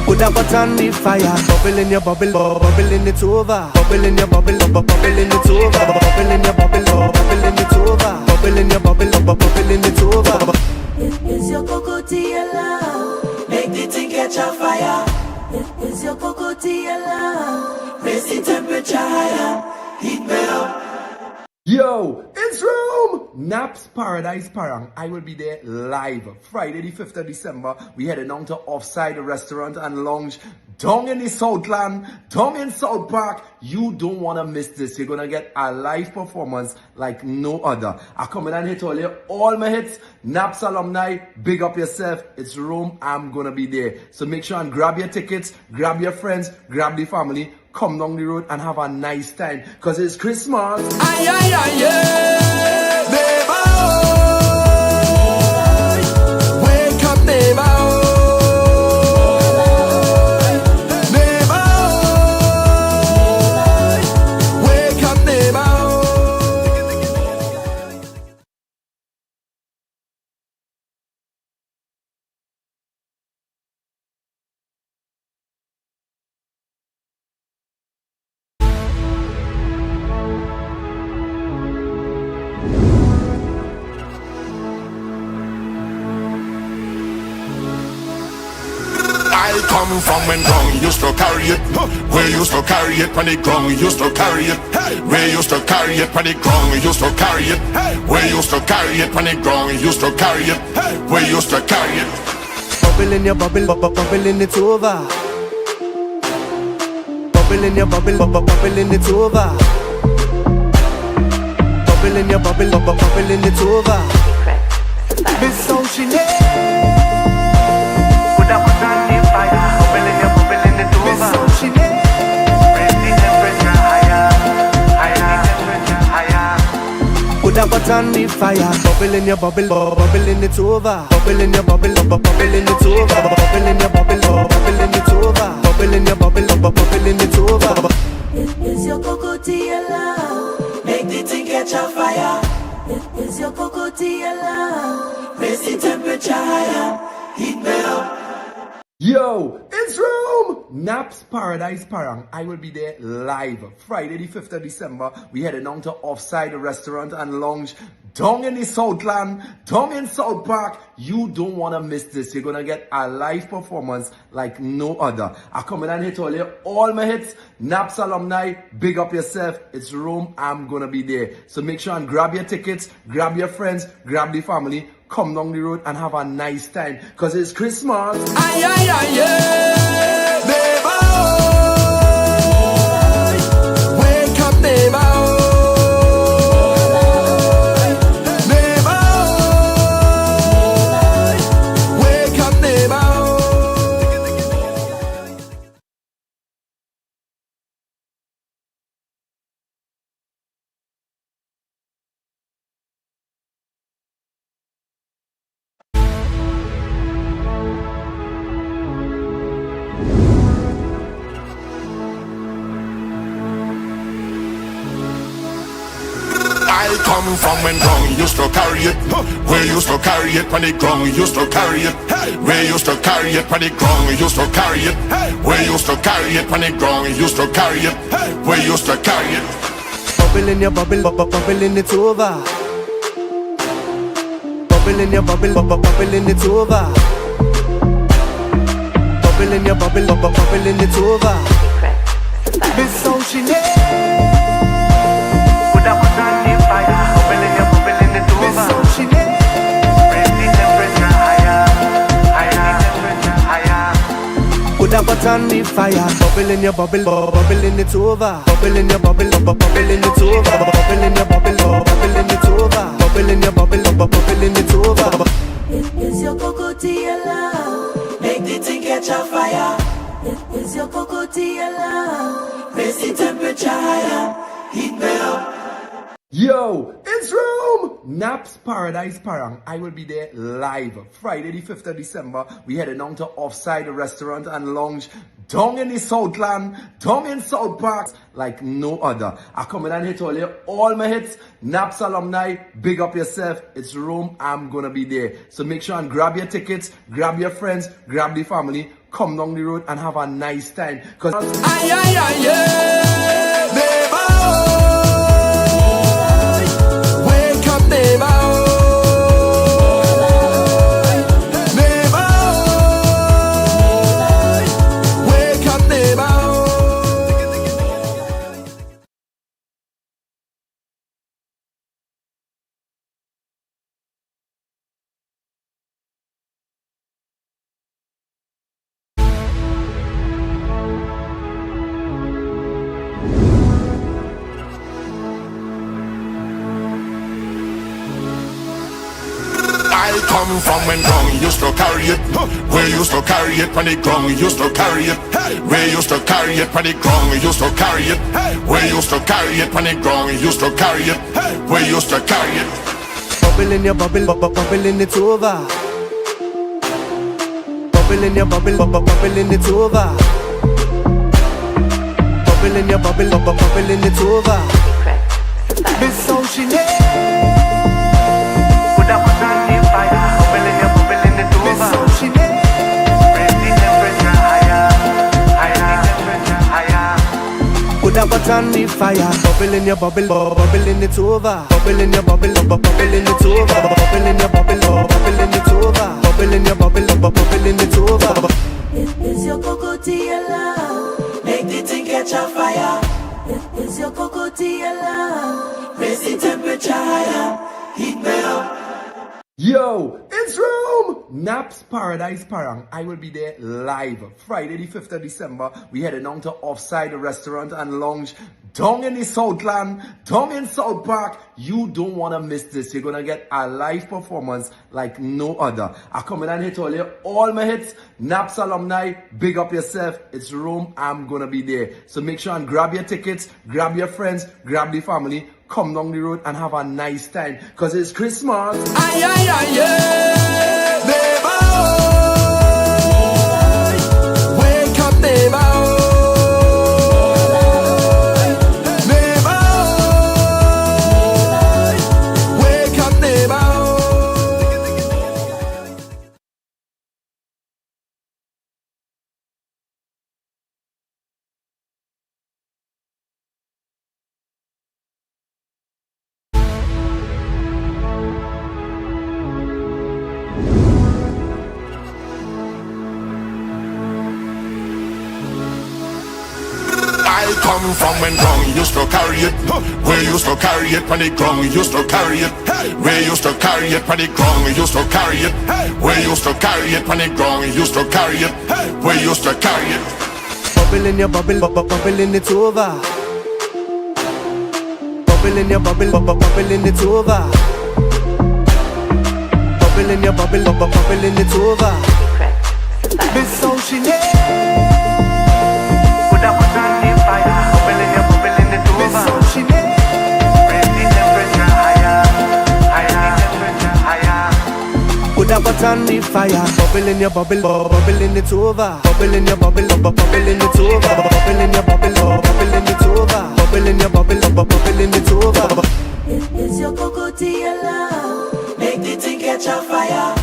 Put a button in fire, bubble in your bubble, bubbling it's over. Bubble in your bubble, bubbling it's over. Bubble in your bubble, bubbling it's over. Bubble in your bubble, bubbling it's over. It is your cocoa tea love, make the thing catch a fire. It is your cocoa tea love, raise the temperature higher, heat me up. Yo, it's room! Naps Paradise Parang. I will be there live Friday the 5th of December. We heading down to Offside Restaurant and Lounge down in the Southland, down in South Park. You don't want to miss this. You're going to get a live performance like no other. I come in and hit all my hits. Naps alumni, big up yourself. It's room. I'm going to be there. So make sure and grab your tickets, grab your friends, grab the family. Come down the road and have a nice time, because it's Christmas. Aye, aye, aye, yeah. Neighbor, wake up, neighbor. Neighbor, wake up, neighbor. I come from when ground used to carry it. We used to carry it when the ground used to carry it. We used to carry it when the ground used to carry it. We used to carry it when the ground used to carry it. We used to carry it. Bubble in your bubble, bubbling it's over. Bubble in your bubble, bubbling it's over. Bubble in your bubble, bubbling it's over. Miss Ocean. Put a button in fire, bubble in your bubble, bubbling it's over. Bubble in your bubble, bubbling it's over. Bubble in your bubble, bubbling it's over. Bubble in your bubble, bubbling it's over. It is your cocoa tea love, make the thing catch a fire. It is your cocoa tea love, raise the temperature higher, heat me up. Yo, it's room! Naps Paradise Parang. I will be there live Friday the 5th of December. We heading down to Offside Restaurant and Lounge down in the Southland, down in South Park. You don't want to miss this. You're going to get a live performance like no other. I come in and hit all my hits. Naps alumni, big up yourself. It's room. I'm going to be there. So make sure and grab your tickets, grab your friends, grab the family. Come down the road and have a nice time, because it's Christmas. Aye, aye, aye, yeah. Neighbor, wake up, neighbor. come from when ground used to carry it. Where used to carry it when the ground used to carry it. Where used to carry it when the ground used to carry it. Where used to carry it when the ground used to carry it. Where used to carry it. Bubble in your bubble, bubble in it's over. Bubble in your bubble, bubble in it's over. Bubble in your bubble, bubble in it's over. Miss Ocean. Put a butt on the fire, bubble in your bubble, bubble in it's over. Bubble in your bubble, bubble in it's over. Bubble in your bubble, bubble in it's over. Bubble in your bubble, bubble in it's over. Is your cocoa tea allowed? Make the thing catch a fire. Is your cocoa tea allowed? Raise the temperature higher. Heat me up. Yo, it's room! Naps Paradise Parang. I will be there live Friday the 5th of December. We headed down to Offside Restaurant and Lounge down in the Southland, down in South Park like no other. I come in and hit all my hits. Naps alumni, big up yourself. It's room. I'm gonna be there. So make sure and grab your tickets, grab your friends, grab the family, come down the road and have a nice time. Cause I come from when ground used to carry it. Where used to carry it when the ground used to carry it. Where used to carry it when the ground used to carry it. Where used to carry it when the ground used to carry it. Where used to carry it. Bubble in your bubble, bubble in it's over. Bubble in your bubble, bubble in it's over. Bubble in your bubble, bubble in it's over. Miss Ocean. Put a butt on the fire, bubble in your bubble, bubble in it's over. Bubble in your bubble, bubble in it's over. Bubble in your bubble, bubble in it's over. Bubble in your bubble, bubble in it's over. Is your cocoa tea allowed? Make the thing catch a fire. Is your cocoa tea allowed? Raise the temperature higher. Heat me up. Yo, it's room! Naps Paradise Parang. I will be there live Friday the 5th of December. We headed down to Offside Restaurant and Lounge down in the Southland, down in South Park. You don't want to miss this. You're going to get a live performance like no other. I come in and hit all my hits. Naps alumni, big up yourself. It's room. I'm going to be there. So make sure and grab your tickets, grab your friends, grab the family. Come down the road and have a nice time. Cause it's Christmas. Ay, ay, ay, yeah, baby. Wake up, baby. Wake up, baby. I come from when ground used to carry it. Where used to carry it when the ground used to carry it. Where used to carry it when the ground used to carry it. Where used to carry it when the ground used to carry it. Where used to carry it. Bubble in your bubble, bubble in it's over. Bubble in your bubble, bubble in it's over. Bubble in your bubble, bubble in it's over. Miss Ocean. Put a butt on the fire, bubble in your bubble, bubble in it's over. Bubble in your bubble, bubble in it's over. Bubble in your bubble, bubble in it's over. bubble in your bubble, bubble in it's over. Is your cocoa tea love? Make the thing catch a fire.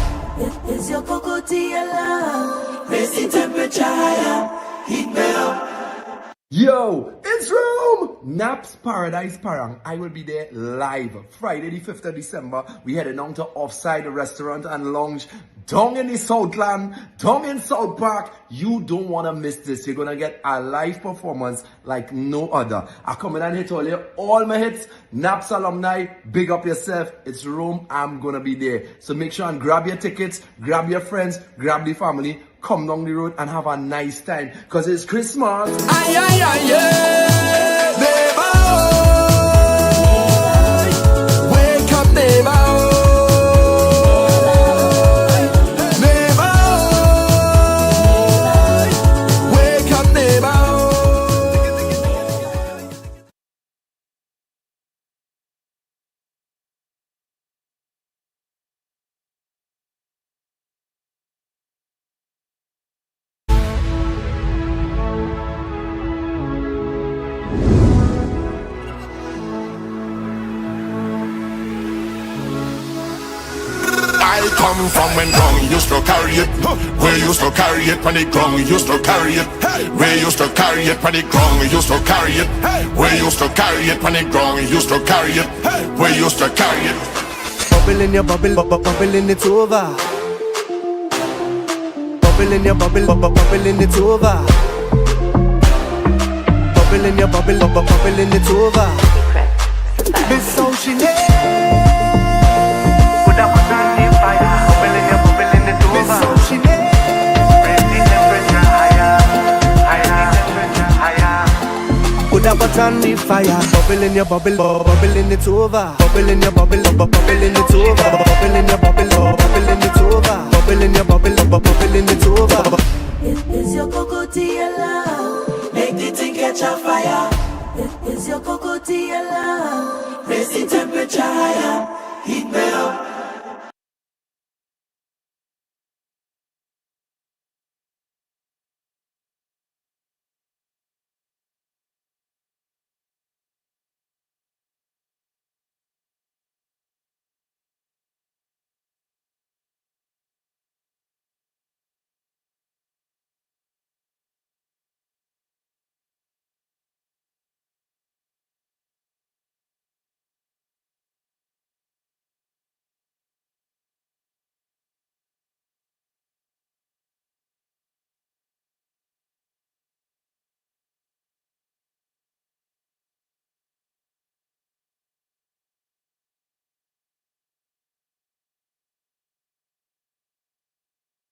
Is your cocoa tea love? Raise the temperature higher. Heat me up. Yo, it's room! Naps Paradise Parang. I will be there live Friday the 5th of December. We headed down to Offside Restaurant and Lounge down in the Southland, down in South Park. You don't want to miss this. You're going to get a live performance like no other. I come in and hit all my hits. Naps alumni, big up yourself. It's room. I'm going to be there. So make sure and grab your tickets, grab your friends, grab the family. Come down the road and have a nice time. Because it's Christmas. Ay, ay, ay, yeah. Neighbor, wake up, neighbor. Neighbor, wake up, neighbor. I come from when ground used to carry it. We used to carry it when the ground used to carry it. We used to carry it when the ground used to carry it. We used to carry it when the ground used to carry it. We used to carry it. Bubble in your bubble, bubble in it's over. Bubble in your bubble, bubble in it's over. Bubble in your bubble, bubble in it's over. Miss how she named. Put up on the fire. Bubble in your bubble in it's over. Miss how she named. Raise the temperature higher, higher, temperature higher. Put up on the fire. Bubble in your bubble, bubble in it's over. Bubble in your bubble, bubble in it's over. Bubble in your bubble, bubble in it's over. Bubble in your bubble, bubble in it's over. Is your cocoa tea love? Make the thing catch a fire. Is your cocoa tea love? Raise the temperature higher. Heat me up.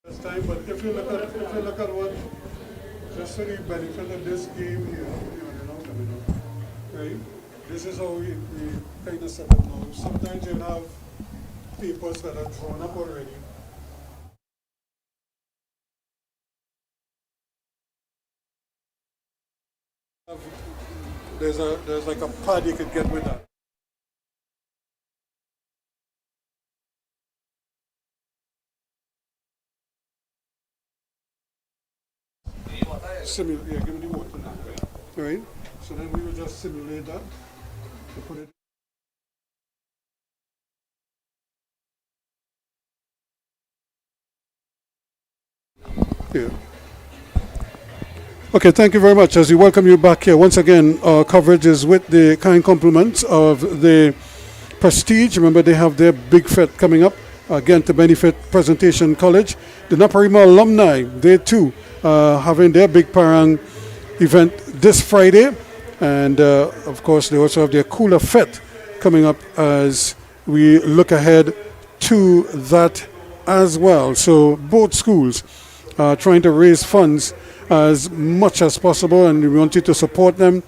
This time, but if you look at what, just for the benefit of this game here, right? This is how we kind of set up now. Sometimes you'll have papers that are drawn up already. There's like a pad you could get with that. Yeah, give me the water now. All right? So then we will just simulate that. To put it. Yeah. Okay, thank you very much. As we welcome you back here, once again, our coverage is with the kind compliments of the Prestige. Remember, they have their big fete coming up, again, to benefit Presentation College. The Naparima alumni, they too, having their big parang event this Friday. And, of course, they also have their cooler fete coming up as we look ahead to that as well. So both schools are trying to raise funds as much as possible, and we want you to support them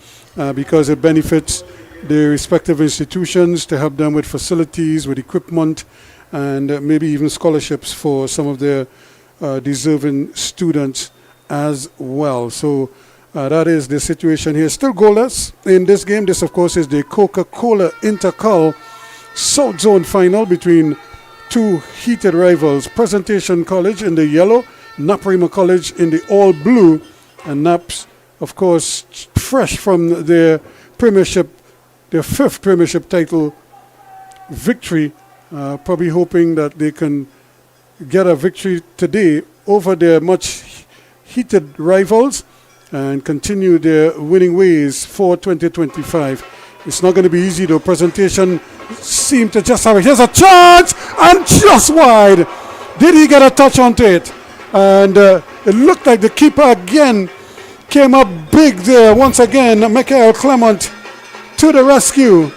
because it benefits the respective institutions to help them with facilities, with equipment, and maybe even scholarships for some of their deserving students as well. So that is the situation here. Still goalless in this game. This, of course, is the Coca-Cola INTERCOL South Zone final between two heated rivals. Presentation College in the yellow, Naparima College in the all blue, and Naps, of course, fresh from their Premiership, their 5th Premiership title victory, probably hoping that they can get a victory today over their much heated rivals and continue their winning ways for 2025. It's not going to be easy though. Presentation seemed to just have it. Here's a chance and just wide. Did he get a touch onto it? And it looked like the keeper again came up big there. Once again, Michael Clement to the rescue.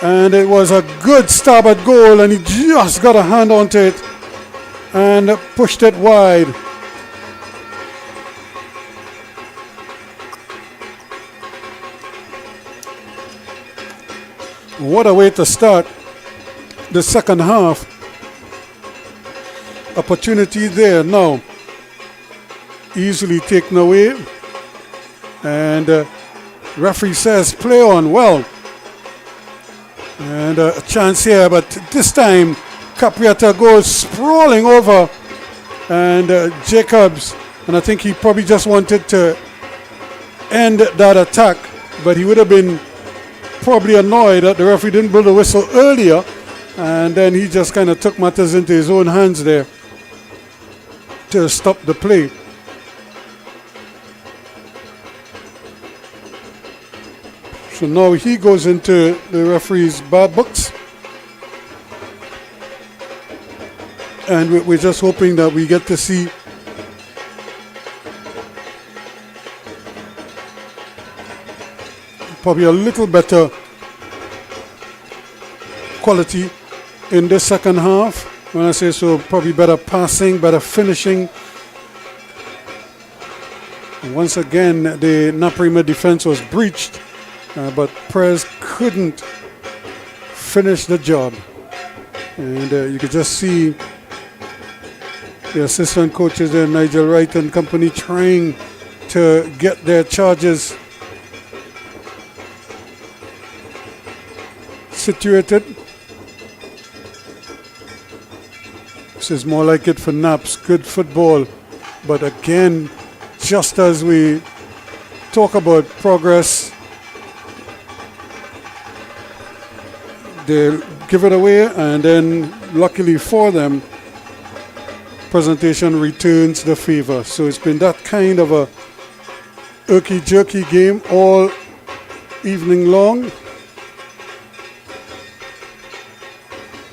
And it was a good stab at goal, and he just got a hand onto it and pushed it wide. What a way to start the second half. Opportunity there now. Easily taken away. And referee says play on. Well. And a chance here, but this time Capriata goes sprawling over and Jacobs, and I think he probably just wanted to end that attack, but he would have been probably annoyed that the referee didn't blow the whistle earlier, and then he just kind of took matters into his own hands there to stop the play. So now he goes into the referee's bad books. And we're just hoping that we get to see probably a little better quality in the second half. When I say so, probably better passing, better finishing. And once again, the Naparima defense was breached. But Prez couldn't finish the job. And you could just see the assistant coaches there, Nigel Wright and company, trying to get their charges situated. This is more like it for Naps. Good football. But again, just as we talk about progress, they give it away, and then luckily for them, presentation returns the favor. So it's been that kind of a irky-jerky game all evening long.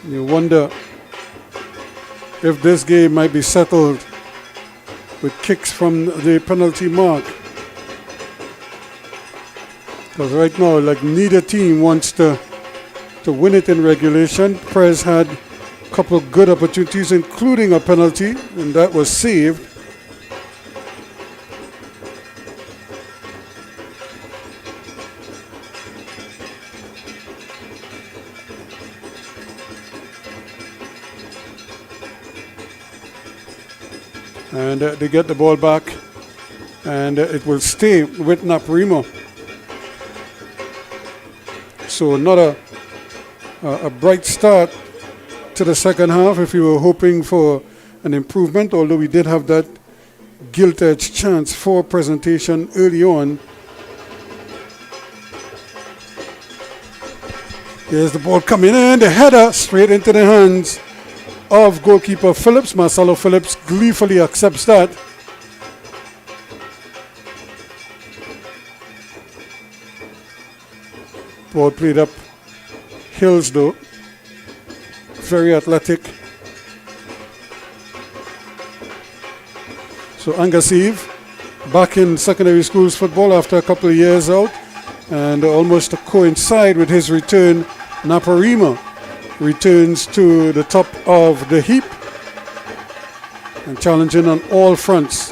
You wonder if this game might be settled with kicks from the penalty mark. Because right now, like, neither team wants to win it in regulation. Prez had a couple of good opportunities, including a penalty, and that was saved. And they get the ball back, and it will stay with Naparima. So not a bright start to the second half if you were hoping for an improvement, although we did have that gilt-edged chance for presentation early on. Here's the ball coming in, the header straight into the hands of goalkeeper Phillips. Marcelo Phillips gleefully accepts that. Ball played up Hills though, very athletic. So Angasiv back in secondary schools football after a couple of years out, and almost to coincide with his return, Naparima returns to the top of the heap and challenging on all fronts.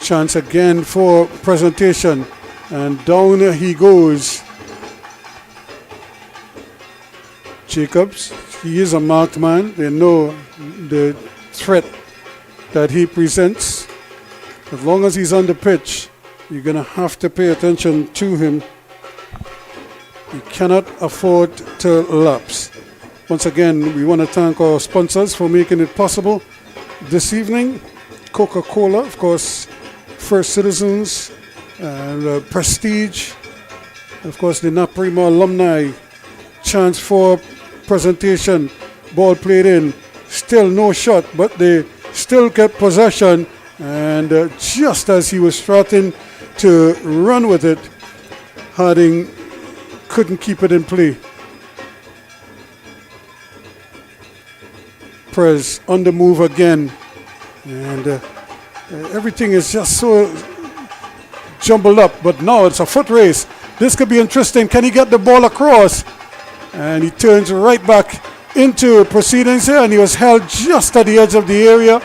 Chance again for presentation, and down he goes. Jacobs, he is a marked man. They know the threat that he presents. As long as he's on the pitch, you're going to have to pay attention to him. You cannot afford to lapse. Once again, we want to thank our sponsors for making it possible this evening. Coca-Cola, of course, First Citizens, and Prestige, and of course the Naparima alumni. Chance for presentation, ball played in, still no shot, but they still kept possession, and just as he was starting to run with it, Harding couldn't keep it in play. Prez on the move again, and everything is just so jumbled up, but now it's a foot race. This could be interesting. Can he get the ball across? And he turns right back into proceedings here, and he was held just at the edge of the area.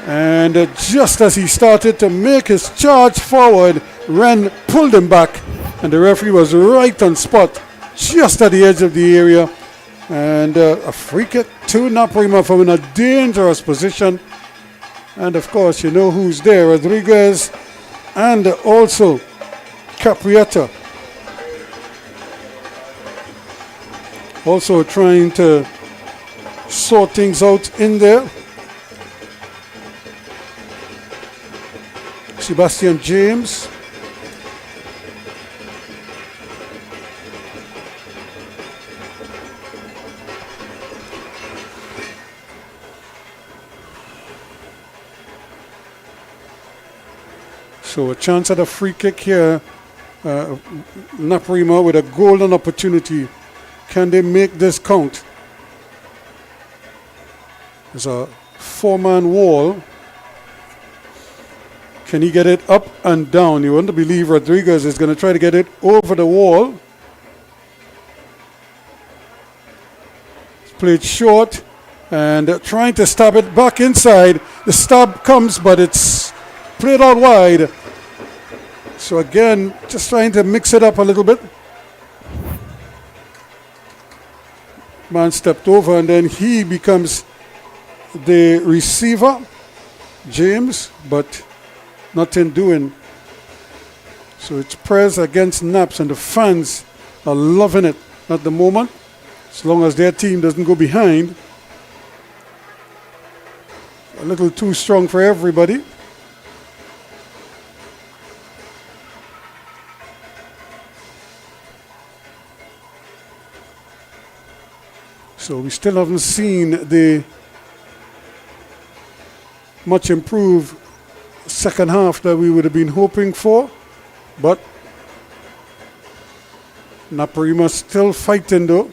And just as he started to make his charge forward, Wren pulled him back, and the referee was right on spot, just at the edge of the area. And a free kick to Naparima from in a dangerous position. And of course, you know who's there, Rodriguez and also Caprietta. Also trying to sort things out in there. Sebastian James. So a chance at a free kick here. Naparima with a golden opportunity. Can they make this count? There's a four-man wall. Can he get it up and down? You wouldn't believe Rodriguez is going to try to get it over the wall. It's played short and trying to stab it back inside. The stab comes, but it's played out wide. So again, just trying to mix it up a little bit. Man stepped over, and then he becomes the receiver, James, but nothing doing. So it's Prez against Naps, and the fans are loving it at the moment, as long as their team doesn't go behind. A little too strong for everybody. So we still haven't seen the much improved second half that we would have been hoping for, but Naparima still fighting though.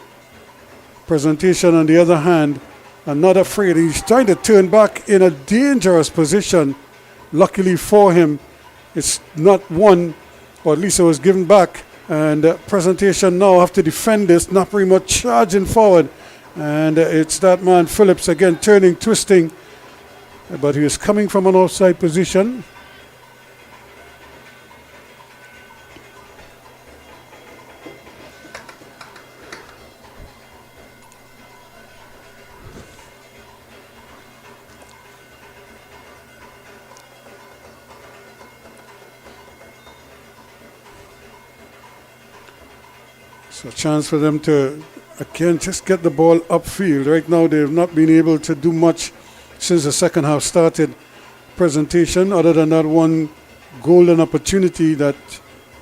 Presentation on the other hand, are not afraid. He's trying to turn back in a dangerous position. Luckily for him, it's not won, or at least it was given back, and Presentation now have to defend this. Naparima charging forward. And it's that man Phillips again turning, twisting, but he is coming from an offside position. So a chance for them to again just get the ball upfield. Right now they have not been able to do much since the second half started. Presentation, other than that one golden opportunity that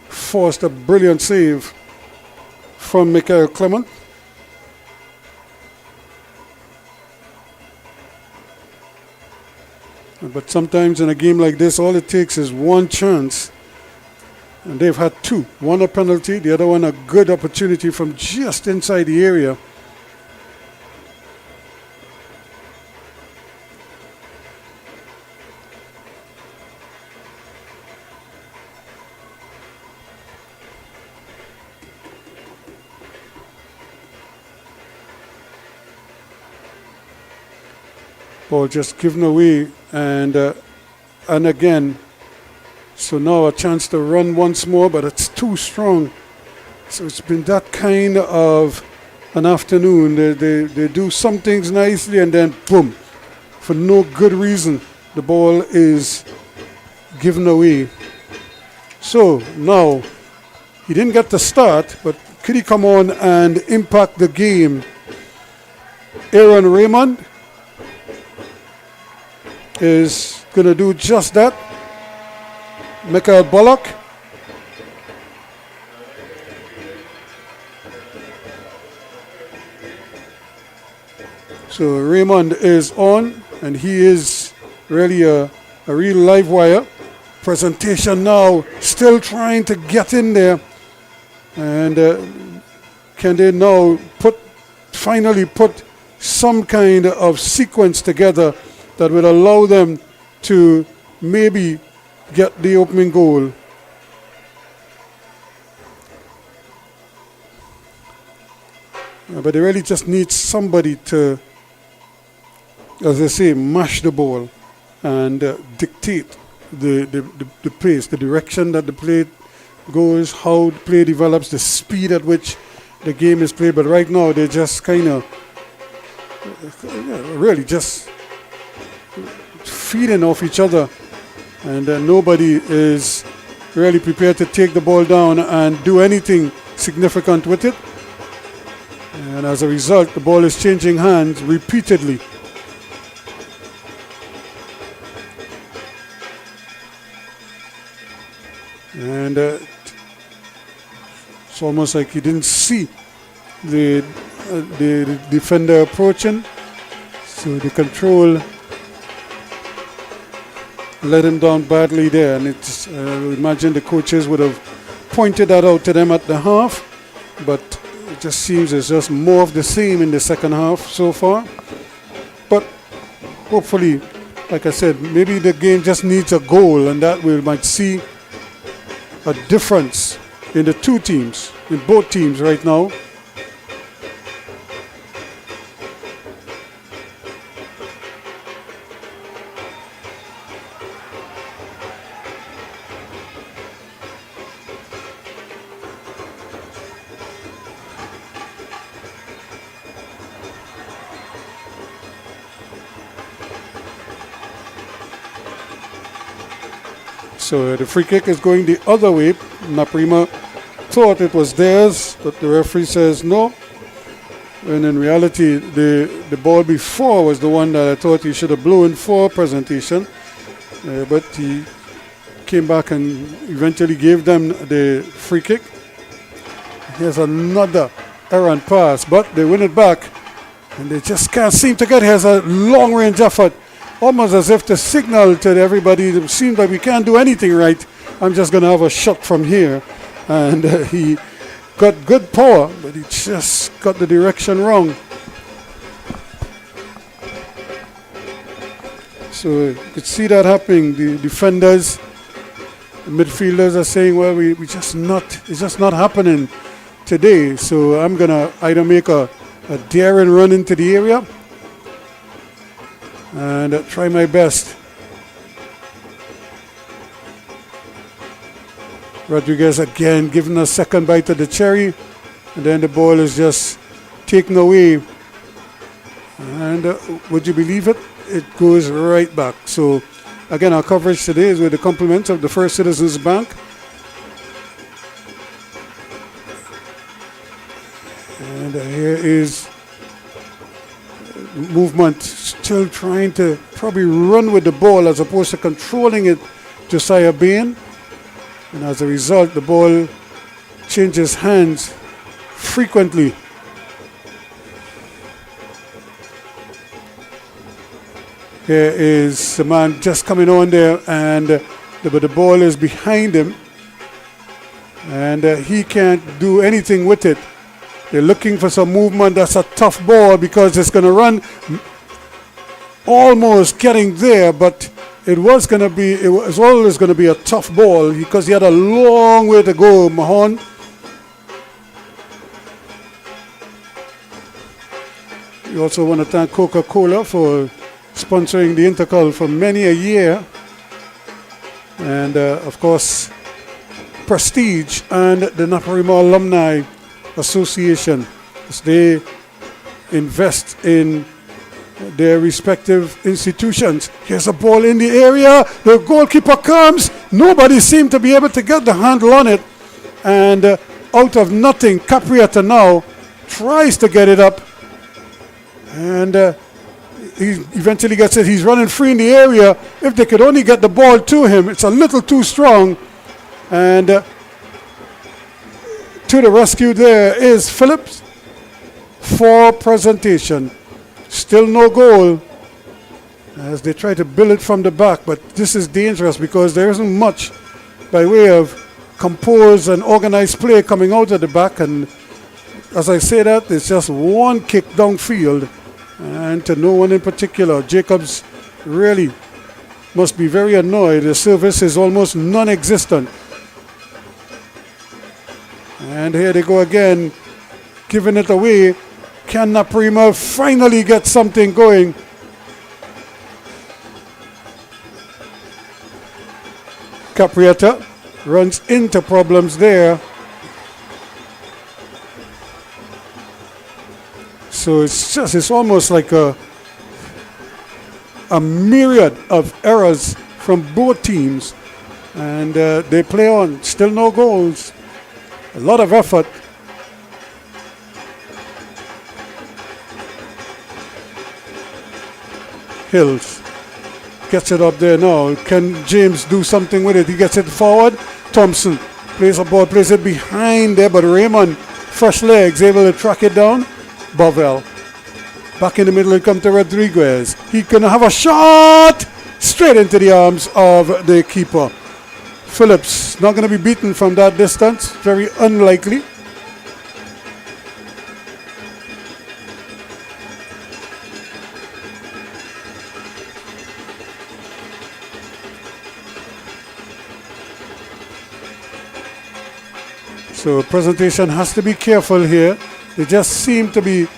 forced a brilliant save from Michael Clement. But sometimes in a game like this, all it takes is one chance. And they've had two. One a penalty, the other one a good opportunity from just inside the area. Ball just given away, and again. So now a chance to run once more, but it's too strong. So it's been that kind of an afternoon. They do some things nicely, and then boom, for no good reason, the ball is given away. So now he didn't get the start, but could he come on and impact the game? Aaron Raymond is going to do just that. Michael Bullock. So Raymond is on, and he is really a real live wire. Presentation now, still trying to get in there. And can they now finally put some kind of sequence together that would allow them to maybe get the opening goal? But they really just need somebody to, as I say, mash the ball and dictate the pace, the direction that the play goes, how the play develops, the speed at which the game is played. But right now they're just kind of really just feeding off each other, and nobody is really prepared to take the ball down and do anything significant with it. And as a result, the ball is changing hands repeatedly. And it's almost like he didn't see the defender approaching. So the control let him down badly there. And it's, imagine the coaches would have pointed that out to them at the half. But it just seems it's just more of the same in the second half so far. But hopefully, like I said, maybe the game just needs a goal, and that we might see a difference in the two teams, in both teams right now. So the free kick is going the other way. Naparima thought it was theirs, but the referee says no. And in reality, the ball before was the one that I thought he should have blown for presentation. But he came back and eventually gave them the free kick. Here's another errant pass, but they win it back. And they just can't seem to get. Here's a long-range effort. Almost as if to signal to everybody, it seems like we can't do anything right. I'm just going to have a shot from here. And he got good power, but he just got the direction wrong. So you could see that happening. The defenders, the midfielders are saying, well, it's just not happening today. So I'm going to either make a daring run into the area and try my best. Rodriguez again giving a second bite of the cherry, and then the ball is just taken away. And would you believe it? It goes right back. So again, our coverage today is with the compliments of the First Citizens Bank. And here is movement, still trying to probably run with the ball as opposed to controlling it. Josiah Bain, and as a result the ball changes hands frequently. Here is the man just coming on there, and but the ball is behind him, and he can't do anything with it. They're looking for some movement. That's a tough ball because it's going to run almost getting there, but it was always going to be a tough ball because he had a long way to go, Mahon. We also want to thank Coca-Cola for sponsoring the INTERCOL for many a year. And of course, Prestige and the Naparima Alumni Association, as they invest in their respective institutions. Here's a ball in the area. The goalkeeper comes. Nobody seemed to be able to get the handle on it. And out of nothing, Capriata now tries to get it up, and he eventually gets it. He's running free in the area. If they could only get the ball to him, it's a little too strong. And to the rescue there is Phillips for presentation. Still no goal as they try to build it from the back, but this is dangerous because there isn't much by way of composed and organized play coming out of the back. And as I say that, it's just one kick downfield and to no one in particular. Jacobs really must be very annoyed. The service is almost non-existent. And here they go again, giving it away. Can Naparima finally get something going? Capriata runs into problems there. So it's almost like a myriad of errors from both teams. And they play on. Still no goals. A lot of effort. Hills gets it up there now. Can James do something with it? He gets it forward. Thompson plays the ball, plays it behind there, but Raymond, fresh legs, able to track it down. Bovell. Back in the middle, it comes to Rodriguez. He can have a shot straight into the arms of the keeper. Phillips not going to be beaten from that distance. Very unlikely. So presentation has to be careful here. They just seem to be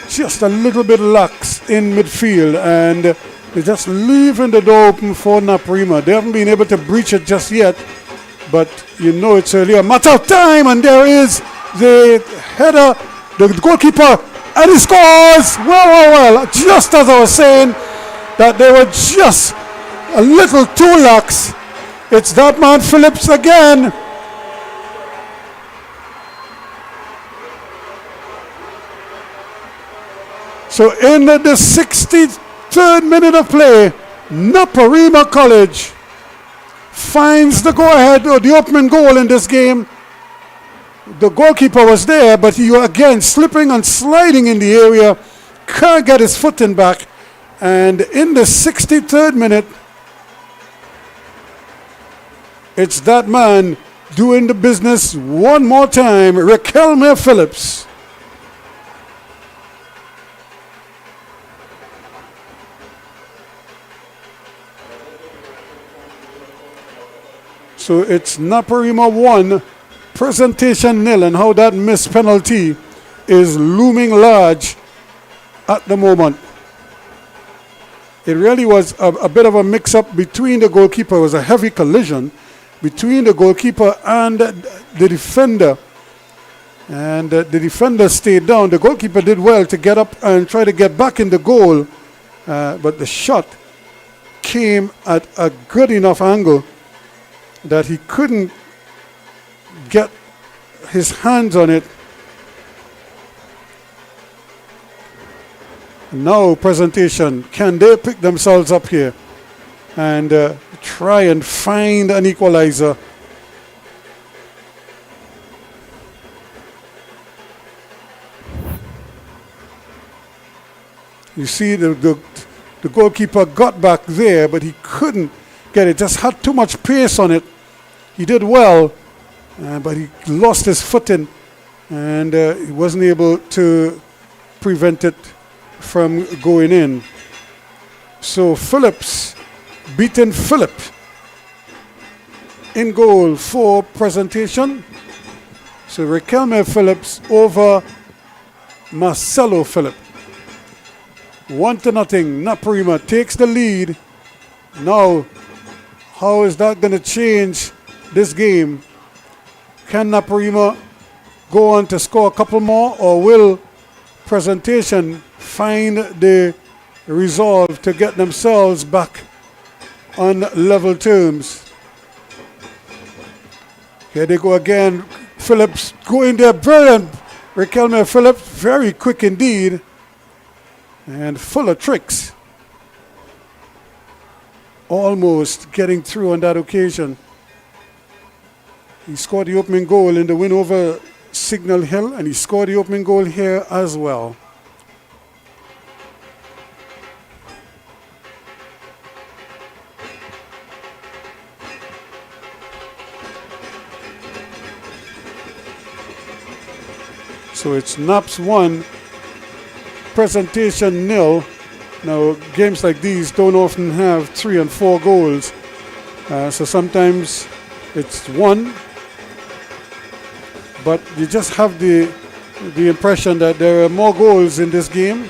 just a little bit lax in midfield, and they're just leaving the door open for Naparima. They haven't been able to breach it just yet, but you know it's only a matter of time, and there is the header, the goalkeeper, and he scores! Well, just as I was saying that they were just a little too lax. It's that man Phillips again. So in the 63rd minute of play, Naparima College finds the go-ahead or the opening goal in this game. The goalkeeper was there, but he again slipping and sliding in the area, can't get his footing back. And in the 63rd minute, it's that man doing the business one more time, Raquelme Phillips. So it's Naparima 1, presentation 0, and how that missed penalty is looming large at the moment. It really was a bit of a mix-up between the goalkeeper. It was a heavy collision between the goalkeeper and the defender. And the defender stayed down. The goalkeeper did well to get up and try to get back in the goal. But the shot came at a good enough angle that he couldn't get his hands on it. Now presentation, can they pick themselves up here and try and find an equalizer? You see the goalkeeper got back there, but he couldn't get it, just had too much pace on it. He did well, but he lost his footing, and he wasn't able to prevent it from going in. So Phillips beating Phillip in goal for presentation. So Raquelme Phillips over Marcelo Phillip. 1-0. Naparima takes the lead. Now, how is that going to change this game? Can Naparima go on to score a couple more, or will presentation find the resolve to get themselves back on level terms? Here they go again. Phillips going there, brilliant. Riquelme Phillips, very quick indeed, and full of tricks. Almost getting through on that occasion. He scored the opening goal in the win over Signal Hill, and he scored the opening goal here as well. So it's Naps 1, Presentation 0. Now, games like these don't often have 3 and 4 goals. So sometimes it's 1, but you just have the impression that there are more goals in this game.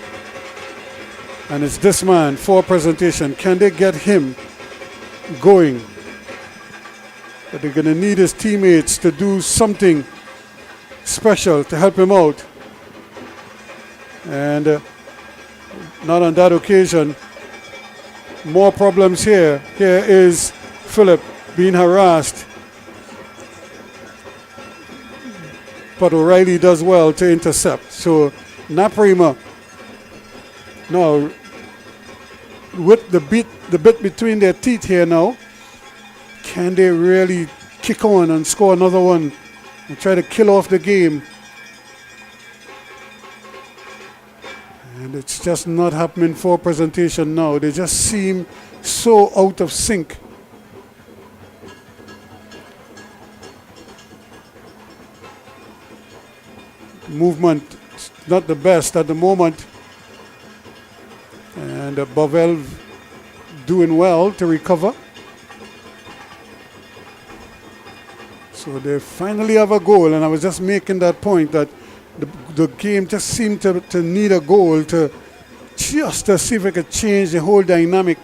And it's this man for Presentation. Can they get him going? But they're going to need his teammates to do something special to help him out. And not on that occasion. More problems here. Here is Philip being harassed. But O'Reilly does well to intercept. So Naparima now with the bit between their teeth here now. Can they really kick on and score another one and try to kill off the game? And it's just not happening for Presentation now. They just seem so out of sync. Movement not the best at the moment. And Bovell doing well to recover. So they finally have a goal, and I was just making that point that the game just seemed to need a goal to just to see if it could change the whole dynamic.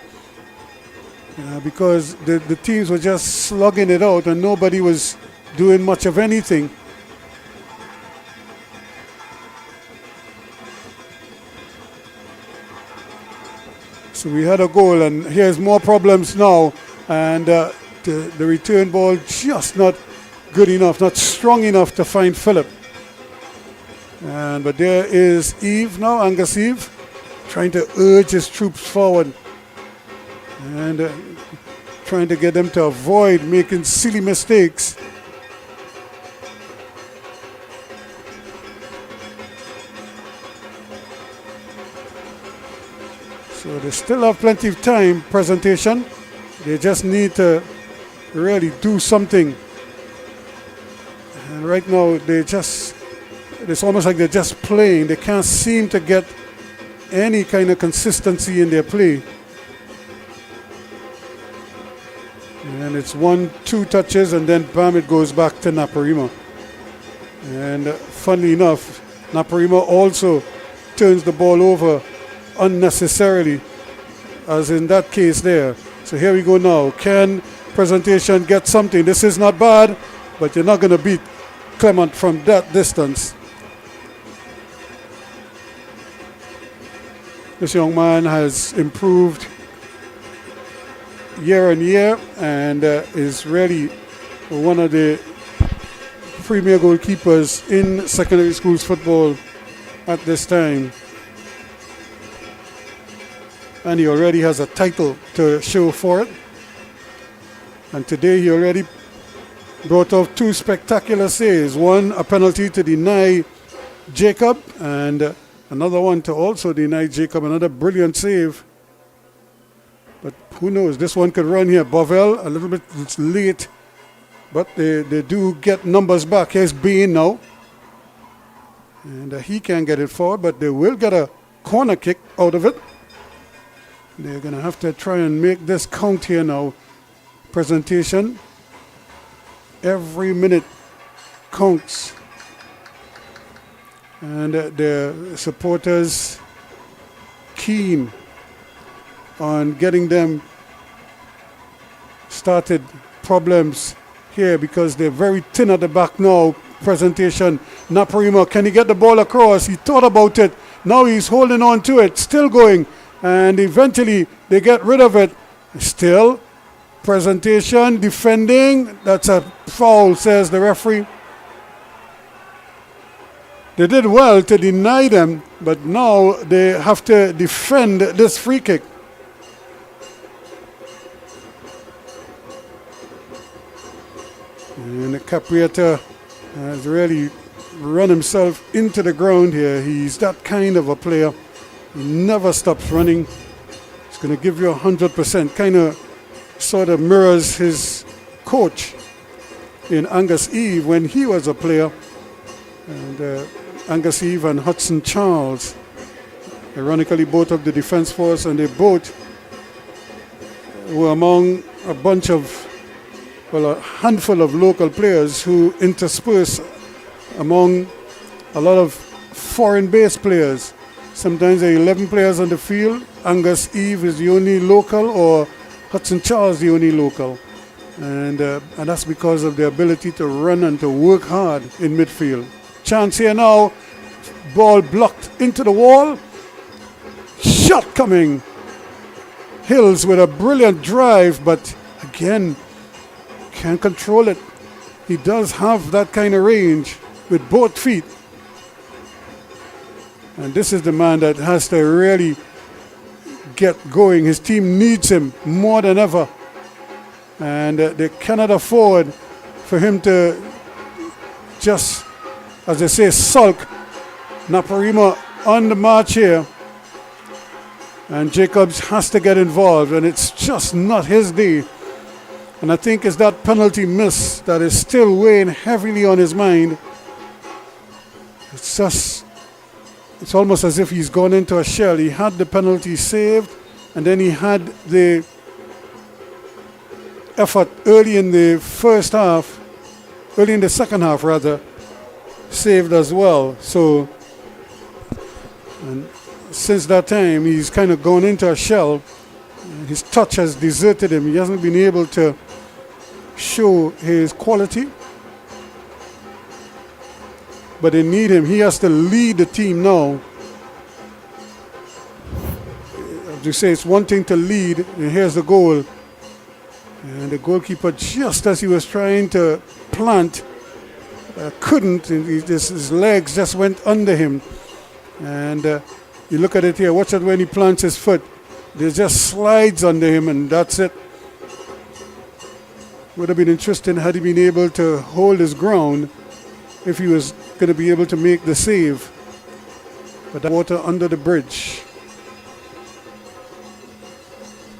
Because the teams were just slugging it out and nobody was doing much of anything. So we had a goal, and here's more problems now, and the return ball just not good enough, not strong enough to find Philip. But there is Eve now, Angus Eve, trying to urge his troops forward and trying to get them to avoid making silly mistakes. So they still have plenty of time, Presentation. They just need to really do something. And right now it's almost like they're just playing. They can't seem to get any kind of consistency in their play. And it's 1-2 touches, and then bam, it goes back to Naparima. And funnily enough, Naparima also turns the ball over unnecessarily, as in that case there. So here we go now. Can Presentation get something? This is not bad, but you're not going to beat Clement from that distance. This young man has improved year on year and is really one of the premier goalkeepers in secondary schools football at this time. And he already has a title to show for it. And today he already brought off 2 spectacular saves. One, a penalty to deny Jacob, and another one to also deny Jacob. Another brilliant save. But who knows, this one could run here. Bovell, a little bit late, but they do get numbers back. Here's Bean now. And he can't get it forward, but they will get a corner kick out of it. They're going to have to try and make this count here now. Presentation. Every minute counts. And the supporters keen on getting them started problems here because they're very thin at the back now. Presentation. Naparima, can he get the ball across? He thought about it. Now he's holding on to it. Still going. And eventually they get rid of it. Still, Presentation defending. That's a foul, says the referee. They did well to deny them, but now they have to defend this free kick. And the Capriata has really run himself into the ground here. He's that kind of a player. He never stops running. He's going to give you 100%. Kind of sort of mirrors his coach in Angus Eve when he was a player. And Angus Eve and Hudson Charles, ironically both of the defense force, and they both were among a bunch of, well, a handful of local players who intersperse among a lot of foreign-based players. Sometimes there are 11 players on the field. Angus Eve is the only local, or Hudson Charles the only local. And that's because of their ability to run and to work hard in midfield. Chance here now. Ball blocked into the wall. Shot coming. Hills with a brilliant drive, but again, can't control it. He does have that kind of range with both feet. And this is the man that has to really get going. His team needs him more than ever. And they cannot afford for him to just, as they say, sulk. Naparima on the march here. And Jacobs has to get involved, and it's just not his day. And I think it's that penalty miss that is still weighing heavily on his mind. It's almost as if he's gone into a shell. He had the penalty saved, and then he had the effort early in the second half rather, saved as well. So, and since that time, he's kind of gone into a shell. His touch has deserted him. He hasn't been able to show his quality. But they need him. He has to lead the team now. As you say, it's one thing to lead, and here's the goal. And the goalkeeper, just as he was trying to plant, couldn't. His legs just went under him. And you look at it here. Watch it when he plants his foot. It just slides under him, and that's it. Would have been interesting had he been able to hold his ground if he was going to be able to make the save. But that water under the bridge.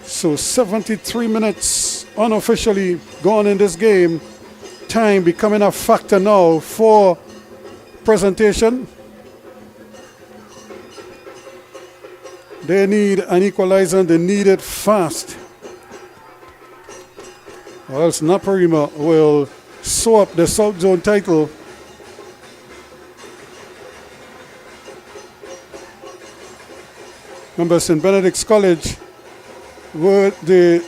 So 73 minutes unofficially gone in this game. Time becoming a factor now for presentation. They need an equalizer, and they need it fast. Or else Naparima will sew up the South Zone title. Remember, St. Benedict's College were the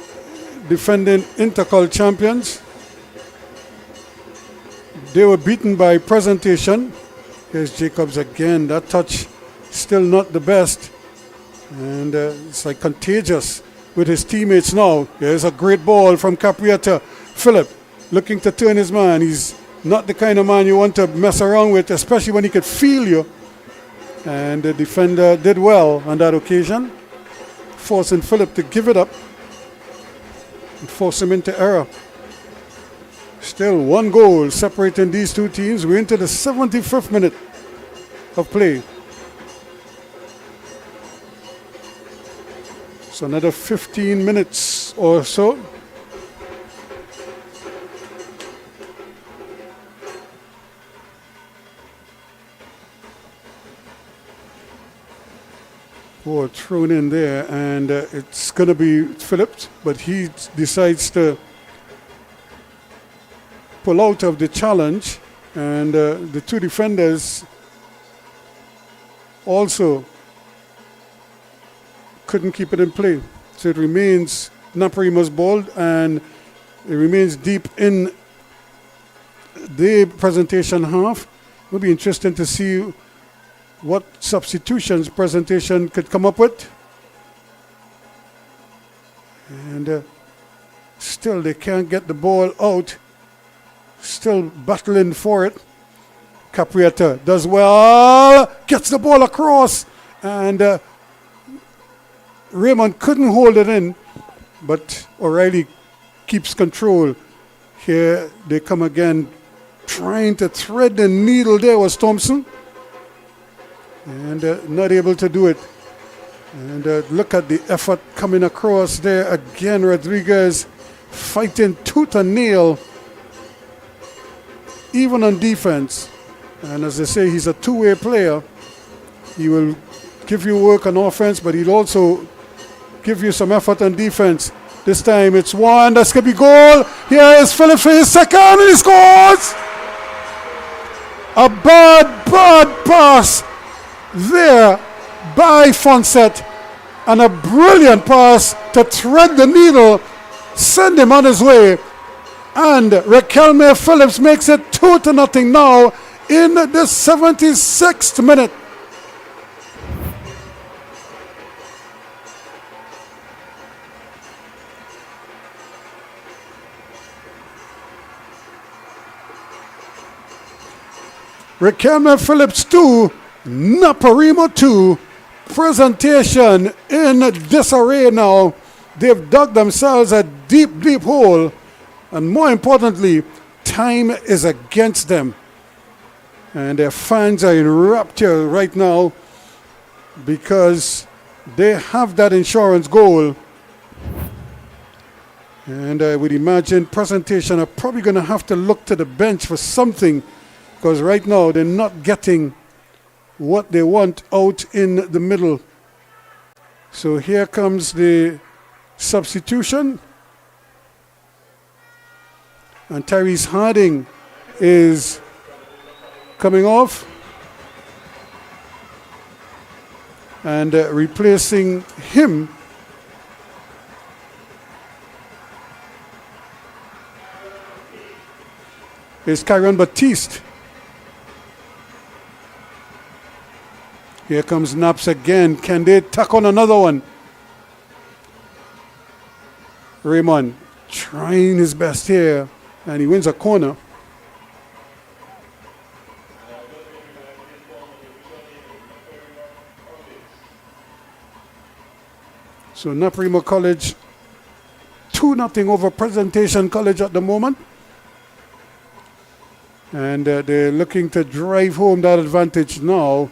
defending INTERCOL champions. They were beaten by Presentation. Here's Jacobs again. That touch still not the best. And it's like contagious with his teammates now. There's a great ball from Capriata. Philip looking to turn his man. He's not the kind of man you want to mess around with, especially when he could feel you. And the defender did well on that occasion, forcing Philip to give it up and force him into error. Still one goal separating these two teams. We're into the 75th minute of play. So another 15 minutes or so. Ball thrown in there, and it's going to be Phillips, but he decides to pull out of the challenge, and the two defenders also couldn't keep it in play. So it remains Naparima's ball, and it remains deep in the Presentation half. It'll be interesting to see what substitutions Presentation could come up with. And still they can't get the ball out. Still battling for it. Caprietta does well, gets the ball across, and Raymond couldn't hold it in, but O'Reilly keeps control. Here they come again, trying to thread the needle. There was Thompson, and not able to do it. And look at the effort coming across there again. Rodriguez fighting tooth and nail, even on defense. And as they say, he's a two-way player. He will give you work on offense, but he'll also give you some effort on defense. This time it's one, that's going to be goal. Here is Phillips for his second, and he scores! A bad pass there by Fonset, and a brilliant pass to thread the needle, send him on his way. And Raquelme Phillips makes it 2-0 now in the 76th minute. Raquelme Phillips 2, Naparima 2. Presentation in disarray now. They've dug themselves a deep hole, and more importantly, time is against them. And their fans are in rapture right now because they have that insurance goal. And I would imagine Presentation are probably going to have to look to the bench for something, because right now they're not getting what they want out in the middle. So here comes the substitution. And Tyrese Harding is coming off. And replacing him is Kyron Batiste. Here comes Naps again. Can they tack on another one? Raymond trying his best here, and he wins a corner. So Naparima College 2-0 over Presentation College at the moment. And they're looking to drive home that advantage now.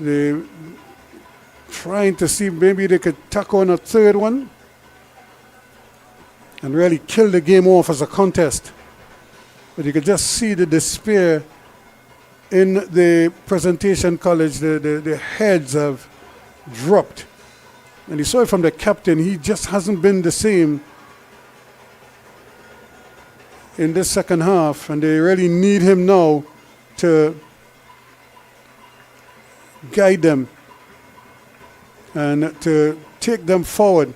They're trying to see maybe they could tack on a third one and really kill the game off as a contest. But you could just see the despair in the Presentation College. The heads have dropped. And you saw it from the captain. He just hasn't been the same in this second half. And they really need him now to guide them and to take them forward.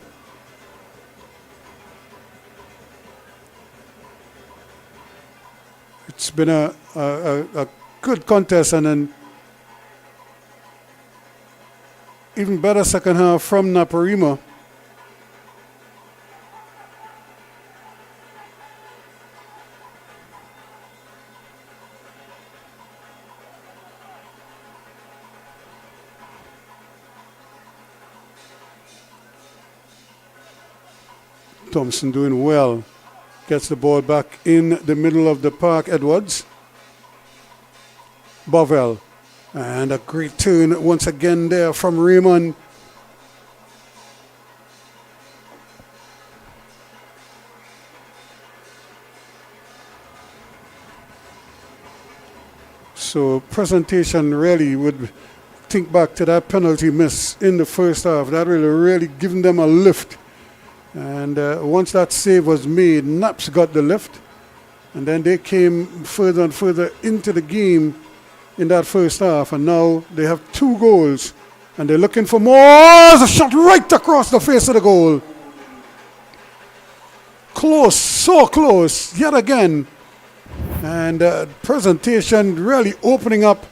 It's been a good contest, and an even better second half from Naparima. Thompson doing well. Gets the ball back in the middle of the park. Edwards. Bovell. And a great turn once again there from Raymond. So Presentation really would think back to that penalty miss in the first half. That really given them a lift. And once that save was made, Naps got the lift. And then they came further and further into the game in that first half. And now they have 2 goals. And they're looking for more. There's a shot right across the face of the goal. Close, so close, yet again. And Presentation really opening up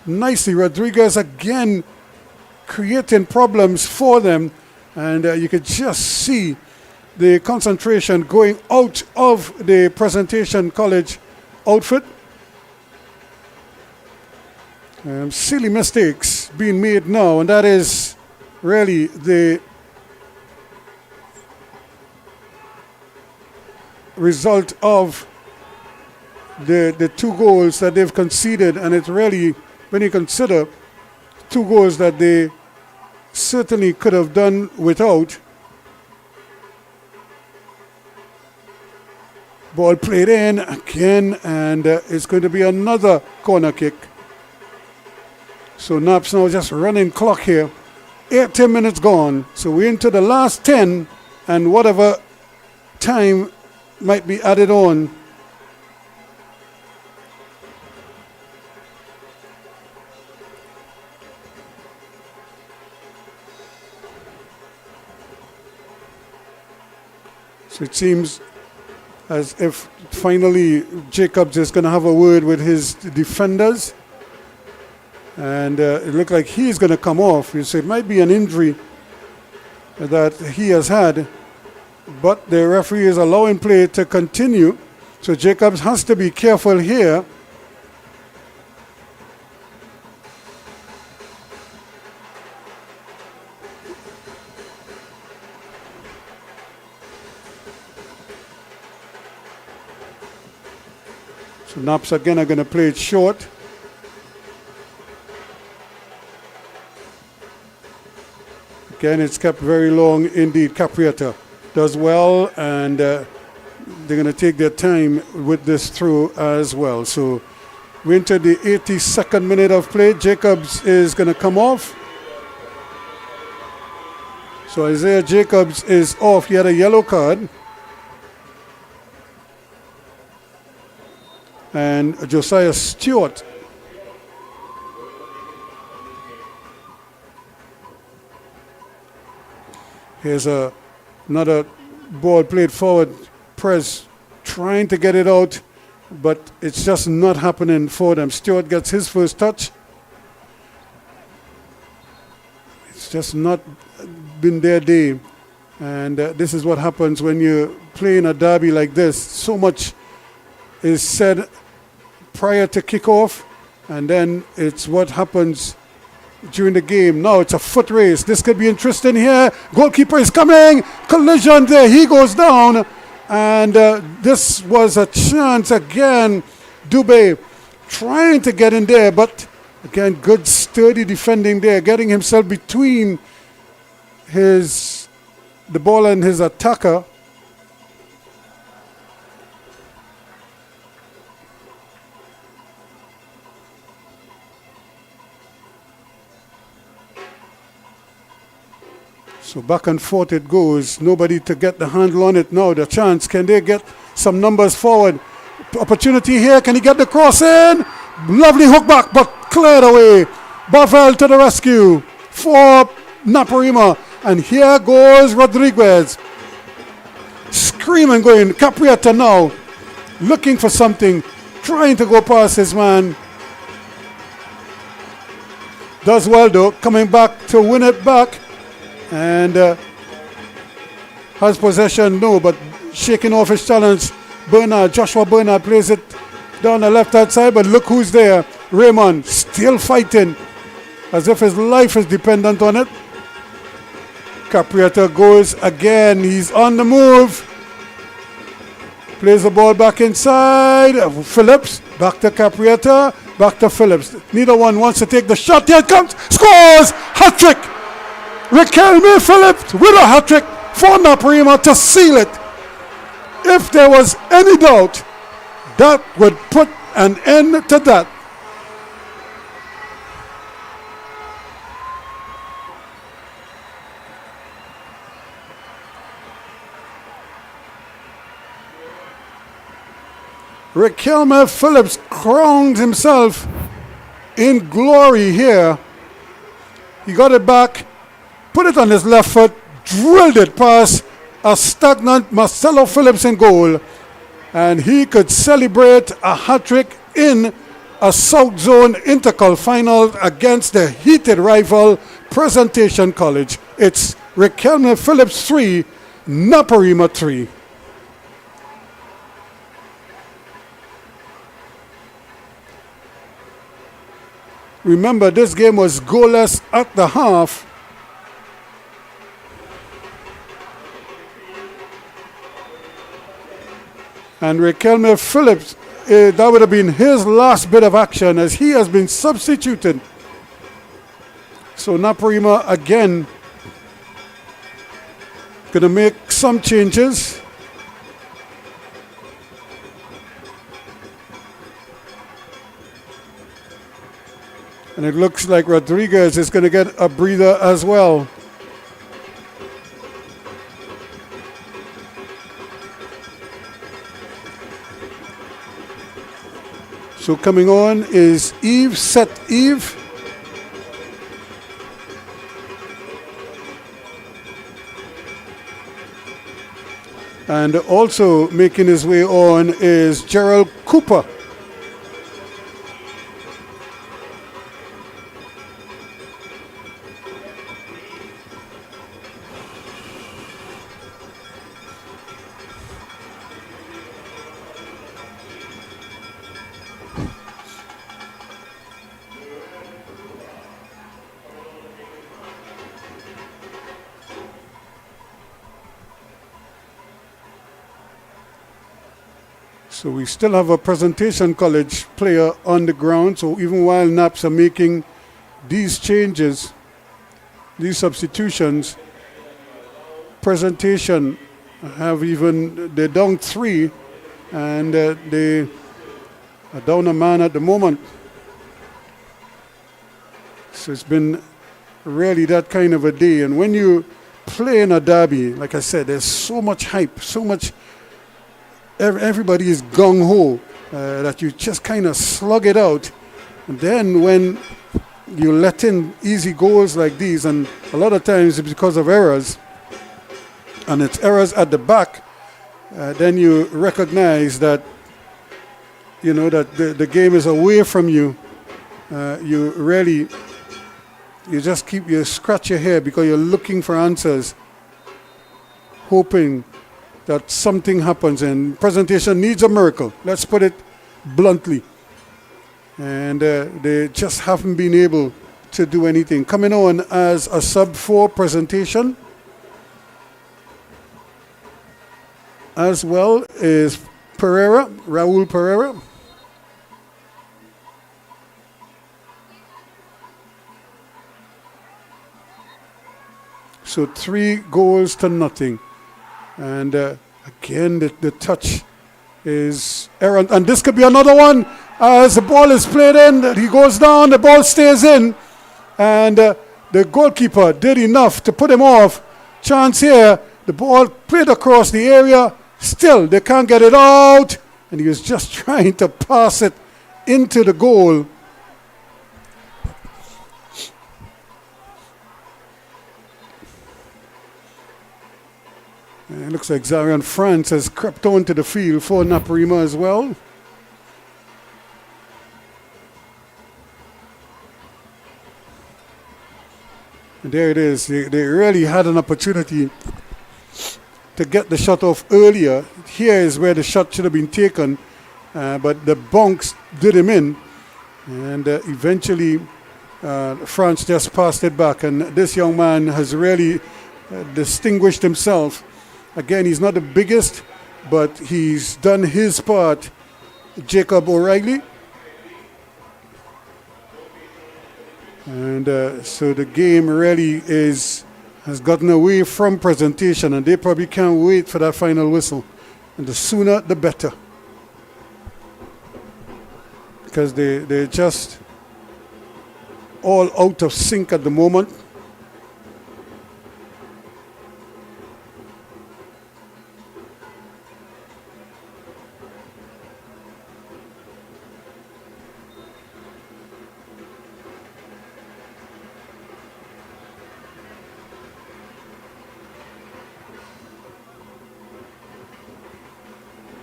nicely. Rodriguez again creating problems for them. And you could just see the concentration going out of the Presentation College outfit. silly mistakes being made now, and that is really the result of the 2 goals that they've conceded. And it's really, when you consider 2 goals that they certainly could have done without. Ball played in again, and it's going to be another corner kick. So Naps now just running clock here. 18 minutes gone. So we're into the last 10, and whatever time might be added on. So it seems as if finally Jacobs is going to have a word with his defenders. And it looked like he's going to come off. You say it might be an injury that he has had, but the referee is allowing play to continue. So Jacobs has to be careful here. So Naps again are going to play it short. Again, it's kept very long indeed. Capriata does well, and they're going to take their time with this through as well. So we enter the 82nd minute of play. Jacobs is going to come off. So Isaiah Jacobs is off. He had a yellow card. And Josiah Stewart here's another ball played forward. Press trying to get it out, but it's just not happening for them. Stewart gets his first touch. It's just not been their day. And this is what happens when you're playing a derby like this. So much is said prior to kickoff, and then it's what happens during the game. Now it's a foot race. This could be interesting here. Goalkeeper is coming. Collision there. He goes down. And this was a chance again. Dubé trying to get in there, but again, good sturdy defending there, getting himself between the ball and his attacker. So back and forth it goes. Nobody to get the handle on it now. The chance. Can they get some numbers forward? Opportunity here. Can he get the cross in? Lovely hook back, but cleared away. Bavel to the rescue for Naparima. And here goes Rodriguez. Screaming going. Capriata now. Looking for something. Trying to go past his man. Does well though. Coming back to win it back. And has possession, no, but shaking off his challenge. Joshua Bernard plays it down the left-hand side, but look who's there. Raymond still fighting as if his life is dependent on it. Capriata goes again. He's on the move. Plays the ball back inside. Phillips, back to Capriata, back to Phillips. Neither one wants to take the shot. Here it comes. Scores! Hat-trick! Riquelme Phillips with a hat-trick for Naparima to seal it. If there was any doubt, that would put an end to that. Riquelme Phillips crowned himself in glory here. He got it back. Put it on his left foot, drilled it past a stagnant Marcelo Phillips in goal, and he could celebrate a hat-trick in a South Zone INTERCOL final against the heated rival Presentation College. It's Riquelme Phillips 3, Naparima 3. Remember, this game was goalless at the half. And Raquelme Phillips, that would have been his last bit of action as he has been substituted. So Naparima again going to make some changes. And it looks like Rodriguez is going to get a breather as well. So coming on is Eve, Set Eve. And also making his way on is Gerald Cooper. So we still have a Presentation College player on the ground. So even while Naps are making these changes, these substitutions, Presentation have they're down 3 and they are down a man at the moment. So it's been really that kind of a day. And when you play in a derby, like I said, there's so much hype, so much. Everybody is gung-ho that you just kind of slug it out. And then when you let in easy goals like these, and a lot of times it's because of errors, and it's errors at the back, then you recognize that, you know, that the game is away from you. You scratch your head because you're looking for answers, hoping that something happens, and Presentation needs a miracle. Let's put it bluntly. And they just haven't been able to do anything. Coming on as a sub for Presentation as well is Raul Pereira. So 3-0. And again, the touch is errant. And this could be another one as the ball is played in. He goes down, the ball stays in. And the goalkeeper did enough to put him off. Chance here, the ball played across the area. Still, they can't get it out. And he was just trying to pass it into the goal. It looks like Zarian France has crept onto the field for Naparima as well. And there it is. They really had an opportunity to get the shot off earlier. Here is where the shot should have been taken, but the bounce did him in. And eventually, France just passed it back. And this young man has really distinguished himself. Again, he's not the biggest, but he's done his part. Jacob O'Reilly. And so the game really has gotten away from Presentation, and they probably can't wait for that final whistle. And the sooner, the better. Because they're just all out of sync at the moment.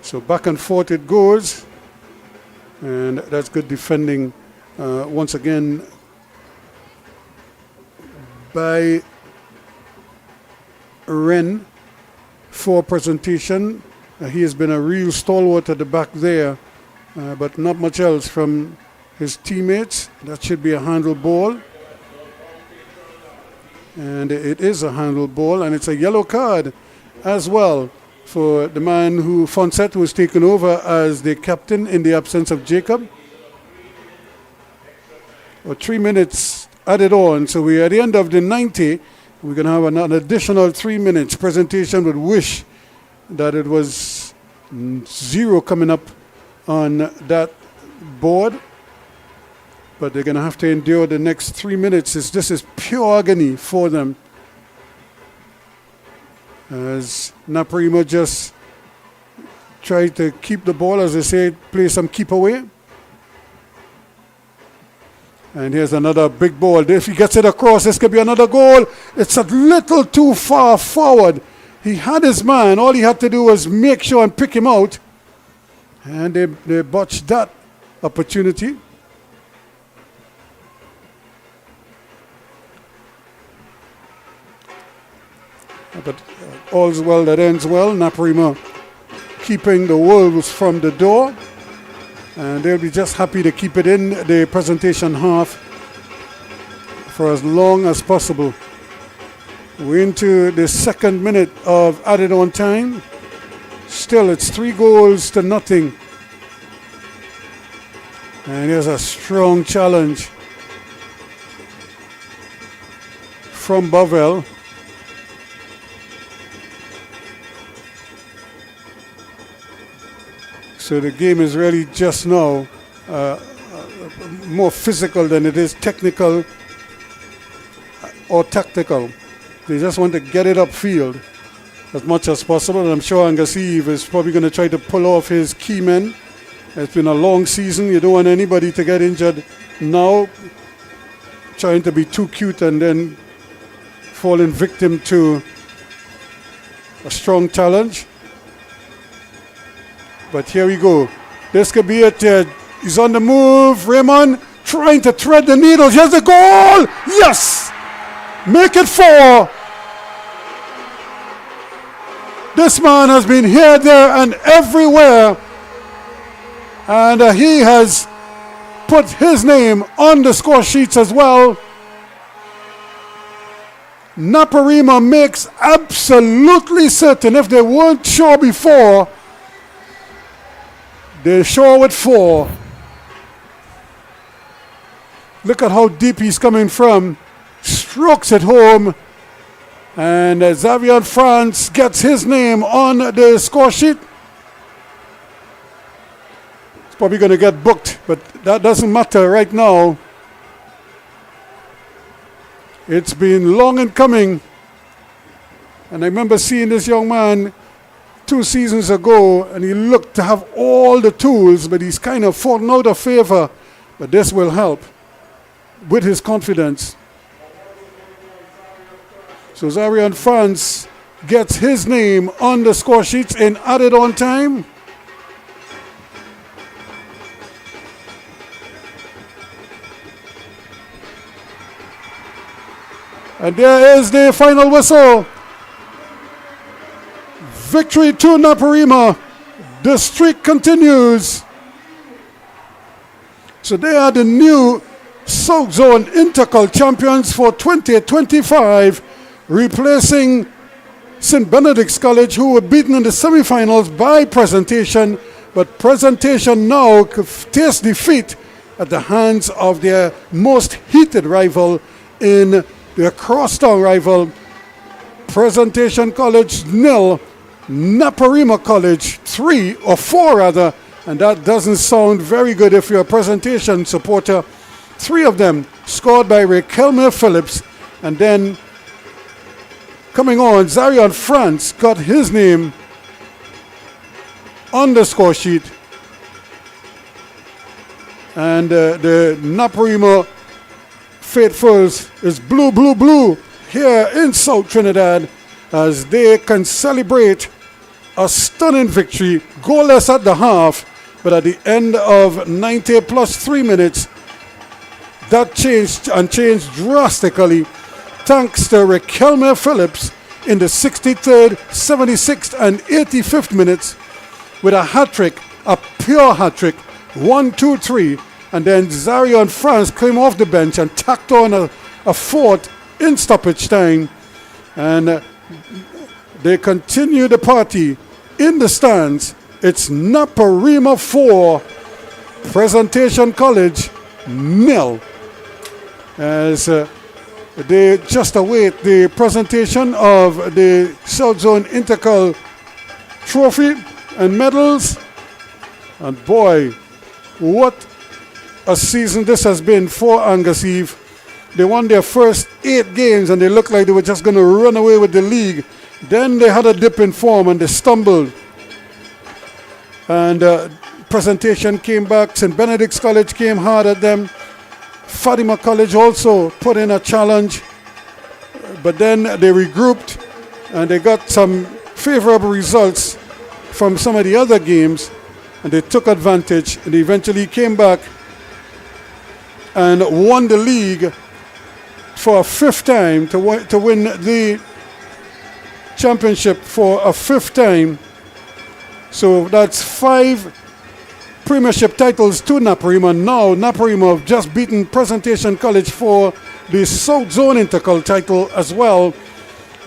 So back and forth it goes, and that's good defending once again by Ren for Presentation. He has been a real stalwart at the back there, but not much else from his teammates. That should be a handle ball. And it is a handle ball, and it's a yellow card as well for the man who Fonset was taken over as the captain in the absence of Jacob. 3 minutes added on, so we're at the end of the 90. We're going to have an additional 3 minutes. Presentation would wish that it was 0 coming up on that board, but they're going to have to endure the next 3 minutes. This is pure agony for them, as Naparima just tried to keep the ball, as they say, play some keep away. And here's another big ball. If he gets it across, this could be another goal. It's a little too far forward. He had his man. All he had to do was make sure and pick him out. And they botched that opportunity. But all's well that ends well. Naparima keeping the Wolves from the door. And they'll be just happy to keep it in the presentation half for as long as possible. We're into the second minute of added on time. Still, it's 3-0. And here's a strong challenge from Bovell. So the game is really just now more physical than it is technical or tactical. They just want to get it upfield as much as possible. And I'm sure Angasiv is probably going to try to pull off his key men. It's been a long season. You don't want anybody to get injured now, trying to be too cute and then falling victim to a strong challenge. But here we go. This could be it. He's on the move. Raymond trying to thread the needle. Here's the goal. Yes! Make it 4. This man has been here, there, and everywhere. And he has put his name on the score sheets as well. Naparima makes absolutely certain, if they weren't sure before, they're sure with 4. Look at how deep he's coming from. Strokes it home. And Xavier France gets his name on the score sheet. It's probably going to get booked, but that doesn't matter right now. It's been long in coming. And I remember seeing this young man 2 seasons ago, and he looked to have all the tools, but he's kind of fallen out of favor. But this will help with his confidence. So Zarian France gets his name on the score sheets in added on time. And there is the final whistle. Victory to Naparima. The streak continues. So they are the new South Zone INTERCOL champions for 2025, replacing St. Benedict's College, who were beaten in the semifinals by Presentation. But Presentation now tastes defeat at the hands of their most heated rival in their crosstown rival. Presentation College 0, Naparima College 3 or 4 rather, and that doesn't sound very good if you're a Presentation supporter. 3 of them scored by Raquelme Phillips, and then coming on, Zarian France got his name on the score sheet, and the Naparima faithfuls is blue, blue, blue here in South Trinidad as they can celebrate a stunning victory, goalless at the half, but at the end of 90 plus 3 minutes, that changed and changed drastically thanks to Raquelme Phillips in the 63rd, 76th and 85th minutes with a hat-trick, a pure hat-trick, 1, 2, 3, And then Zario and France came off the bench and tacked on a fourth in stoppage time. And they continue the party in the stands. It's Naparima 4, Presentation College 0. As they just await the presentation of the South Zone INTERCOL trophy and medals. And boy, what a season this has been for Angus Eve. They won their first 8 games and they looked like they were just going to run away with the league. Then they had a dip in form and they stumbled. And presentation came back. St. Benedict's College came hard at them. Fatima College also put in a challenge. But then they regrouped and they got some favorable results from some of the other games. And they took advantage and they eventually came back and won the league for a 5th time to win the championship for a 5th time. So that's 5 premiership titles to Naparima. Now Naparima have just beaten Presentation College for the South Zone INTERCOL title as well.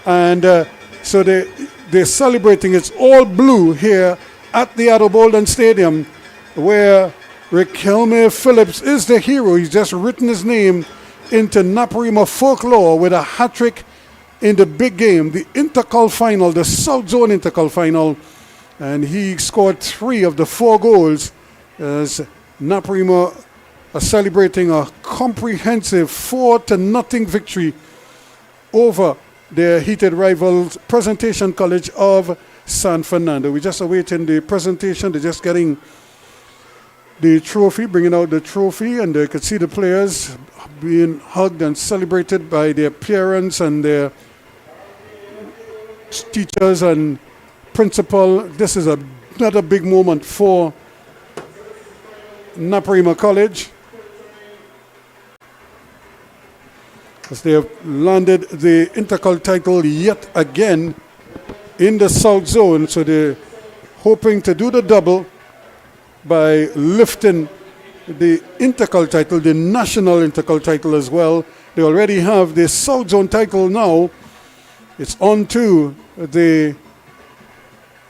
And so they're celebrating. It's all blue here at the Addo Bolden Stadium, where Riquelme Phillips is the hero. He's just written his name into Naparima folklore with a hat-trick in the big game, the INTERCOL final, the South Zone INTERCOL final. And he scored 3 of the 4 goals as Naparima are celebrating a comprehensive 4-0 victory over their heated rivals, Presentation College of San Fernando. We're just awaiting the presentation. They're just getting the trophy, bringing out the trophy, and they could see the players being hugged and celebrated by their parents and their teachers and principal. This is another big moment for Naparima College, as they have landed the INTERCOL title yet again in the South Zone. So they're hoping to do the double by lifting the INTERCOL title, the national INTERCOL title as well. They already have the South Zone title now. It's on to the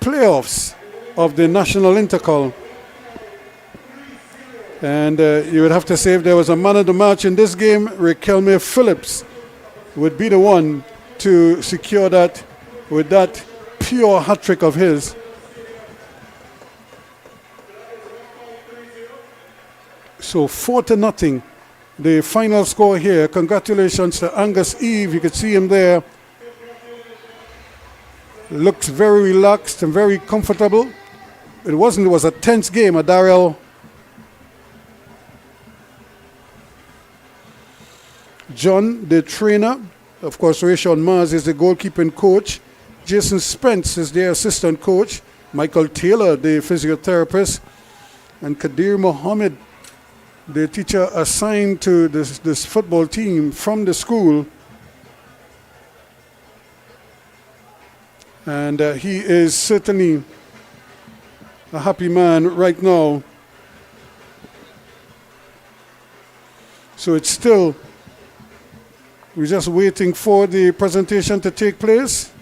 playoffs of the national INTERCOL. And you would have to say if there was a man of the match in this game, Riquelme Phillips would be the one to secure that with that pure hat-trick of his. So 4-0, the final score here. Congratulations to Angus Eve. You could see him there. Looks very relaxed and very comfortable. It was a tense game at Darrell. John, the trainer, of course, Rayshon Mars is the goalkeeping coach. Jason Spence is their assistant coach. Michael Taylor, the physiotherapist. And Kadir Mohammed, the teacher assigned to this football team from the school. And he is certainly a happy man right now. So it's still, we're just waiting for the presentation to take place.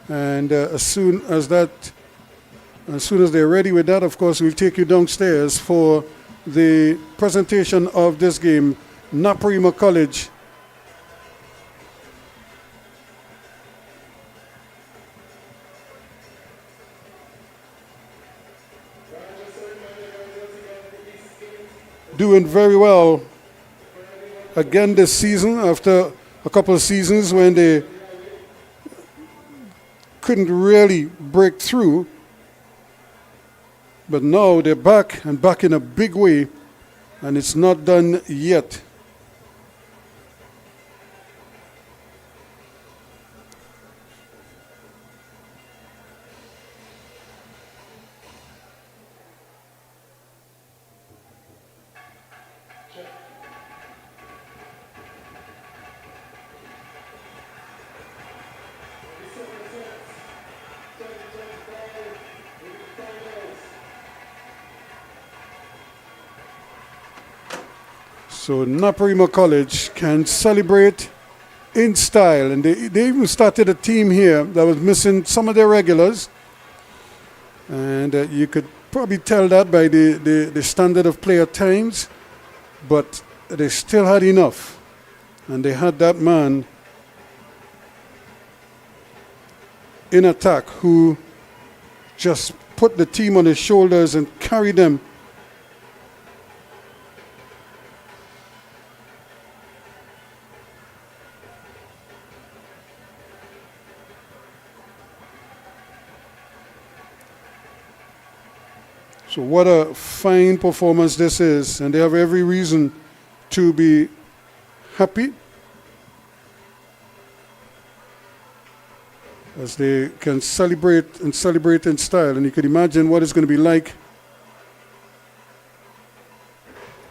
And as soon as they're ready with that, of course, we'll take you downstairs for the presentation of this game, Naparima College. Doing very well again this season after a couple of seasons when they couldn't really break through. But now they're back and back in a big way, and it's not done yet. So Naparima College can celebrate in style, and they even started a team here that was missing some of their regulars, and you could probably tell that by the standard of player times, but they still had enough, and they had that man in attack who just put the team on his shoulders and carried them. So what a fine performance this is, and they have every reason to be happy as they can celebrate and celebrate in style. And you can imagine what it's going to be like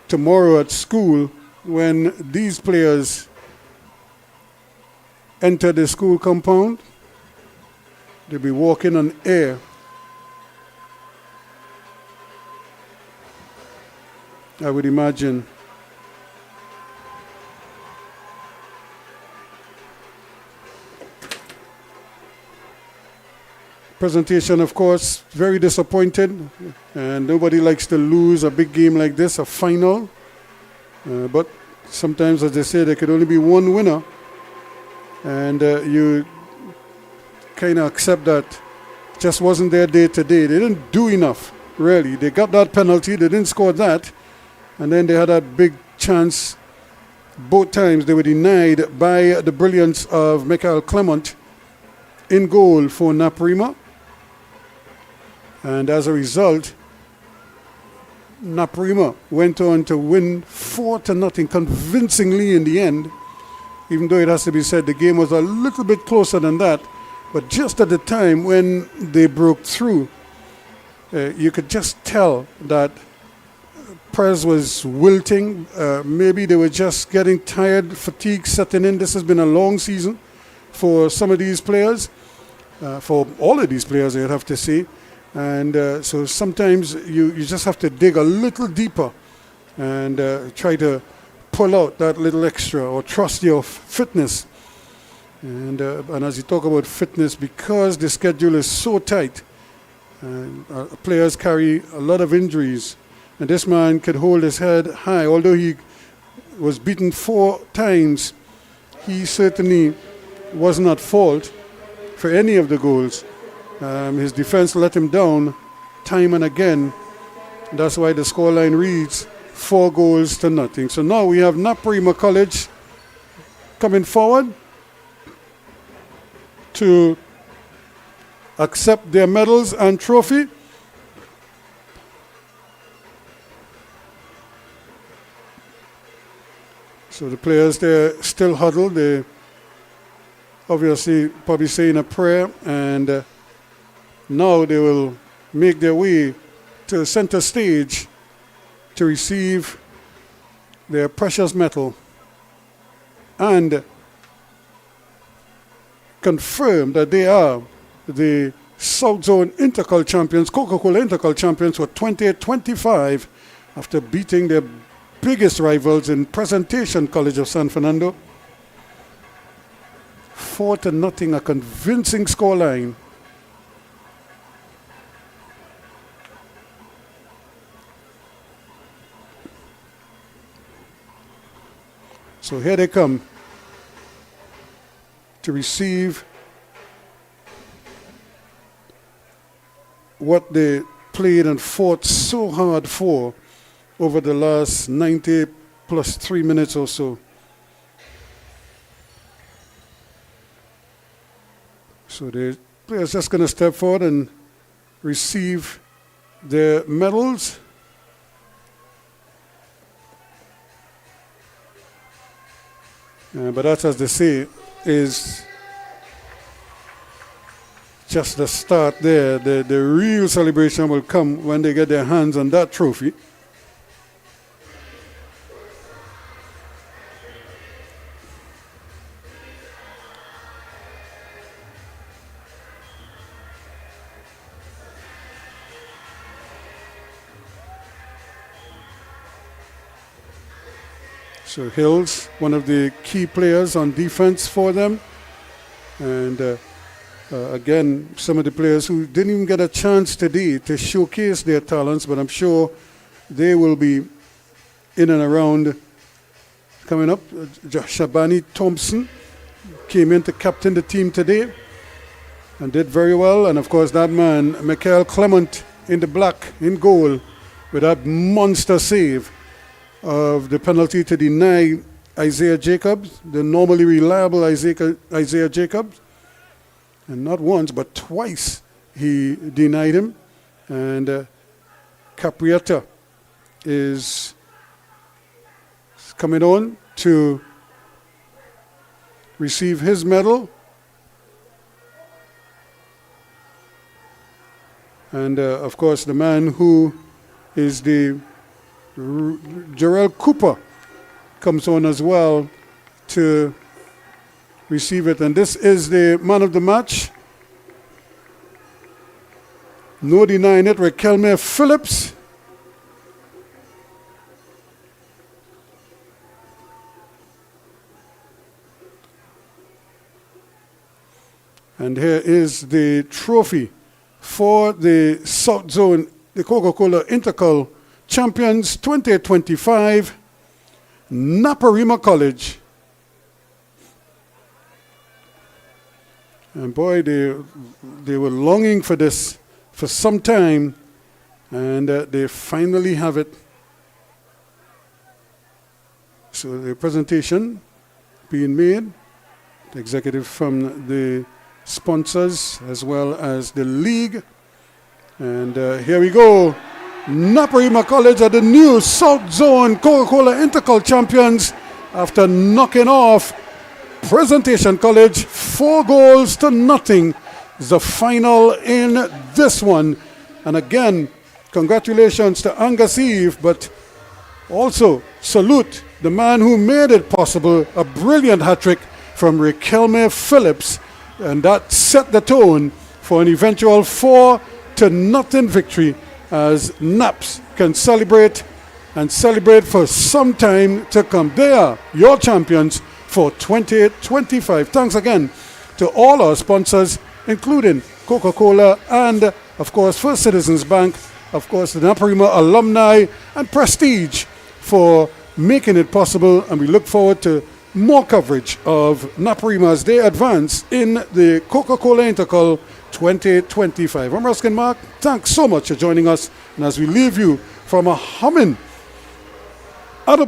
tomorrow at school when these players enter the school compound. They'll be walking on air. I would imagine. Presentation, of course, very disappointed, and nobody likes to lose a big game like this, a final. But sometimes, as they say, there could only be one winner, and you kind of accept that just wasn't their day today. They didn't do enough, really. They got that penalty, they didn't score that. And then they had that big chance. Both times they were denied by the brilliance of Michael Clement in goal for Naparima. And as a result, Naparima went on to win 4-0 convincingly in the end. Even though it has to be said the game was a little bit closer than that. But just at the time when they broke through, you could just tell that Prez was wilting. Maybe they were just getting tired, fatigue setting in. This has been a long season for some of these players, for all of these players, I'd have to say. And so sometimes you just have to dig a little deeper and try to pull out that little extra or trust your fitness. And as you talk about fitness, because the schedule is so tight, players carry a lot of injuries. And this man could hold his head high. Although he was beaten 4 times, he certainly wasn't at fault for any of the goals. His defense let him down time and again. That's why the scoreline reads 4-0. So now we have Naparima College coming forward to accept their medals and trophy. So the players, they're still huddled. They obviously probably saying a prayer, and now they will make their way to the center stage to receive their precious medal and confirm that they are the South Zone INTERCOL champions, Coca-Cola INTERCOL champions for 2025 after beating their biggest rivals in Presentation College of San Fernando. 4-0, a convincing scoreline. So here they come to receive what they played and fought so hard for over the last 90 plus 3 minutes or so. So the players just going to step forward and receive their medals. But that, as they say, is just the start there. The real celebration will come when they get their hands on that trophy. So Hills, one of the key players on defense for them. And again, some of the players who didn't even get a chance today to showcase their talents, but I'm sure they will be in and around coming up. Shabani Thompson came in to captain the team today and did very well. And of course, that man, Michael Clement, in the black, in goal, with that monster save of the penalty to deny Isaiah Jacobs, the normally reliable Isaiah Jacobs. And not once, but twice he denied him. And Caprietta is coming on to receive his medal. And of course, the man who is the Jarrell Cooper comes on as well to receive it. And this is the man of the match. No denying it, Raquelme Phillips. And here is the trophy for the South Zone, the Coca-Cola INTERCOL Champions 2025, Naparima College. And boy, they were longing for this for some time, and they finally have it. So the presentation being made, the executive from the sponsors as well as the league. And here we go. Naparima College are the new South Zone Coca-Cola INTERCOL champions after knocking off Presentation College 4-0 is the final in this one. And again, congratulations to Angus Eve, but also salute the man who made it possible, a brilliant hat-trick from Raquelme Phillips, and that set the tone for an eventual 4-0 victory as Naps can celebrate and celebrate for some time to come. They are your champions for 2025. Thanks again to all our sponsors, including Coca-Cola and, of course, First Citizens Bank, of course, the Naparima alumni and Prestige for making it possible. And we look forward to more coverage of Naparima as they advance in the Coca-Cola INTERCOL 2025. I'm Ruskin Mark. Thanks so much for joining us. And as we leave you from a humming other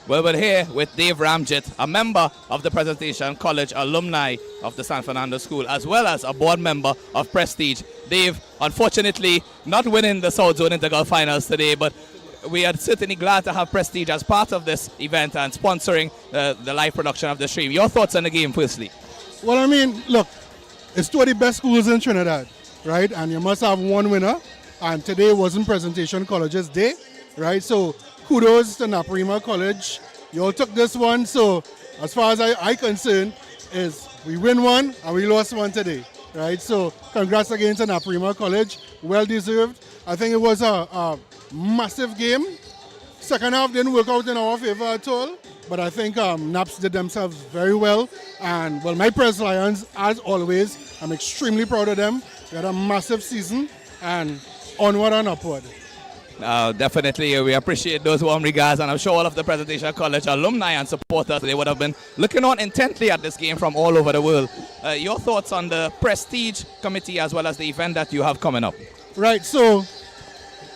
Well, we're here with Dave Ramjit, a member of the Presentation College alumni of the San Fernando School, as well as a board member of Prestige. Dave, unfortunately, not winning the South Zone INTERCOL finals today, but we are certainly glad to have Prestige as part of this event and sponsoring the live production of the stream. Your thoughts on the game, firstly? Well, I mean, look, it's two of the best schools in Trinidad, right? And you must have one winner. And today wasn't Presentation College's day, right? So kudos to Naparima College. You all took this one. So as far as I'm concerned, is we win one and we lost one today, right? So congrats again to Naparima College. Well deserved. I think it was a massive game. Second half didn't work out in our favor at all. But I think Naps did themselves very well. And, well, my Pres Lions, as always, I'm extremely proud of them. They had a massive season and onward and upward. Definitely, we appreciate those warm regards, and I'm sure all of the Presentation College alumni and supporters, they would have been looking on intently at this game from all over the world. Your thoughts on the Prestige Committee as well as the event that you have coming up? Right, so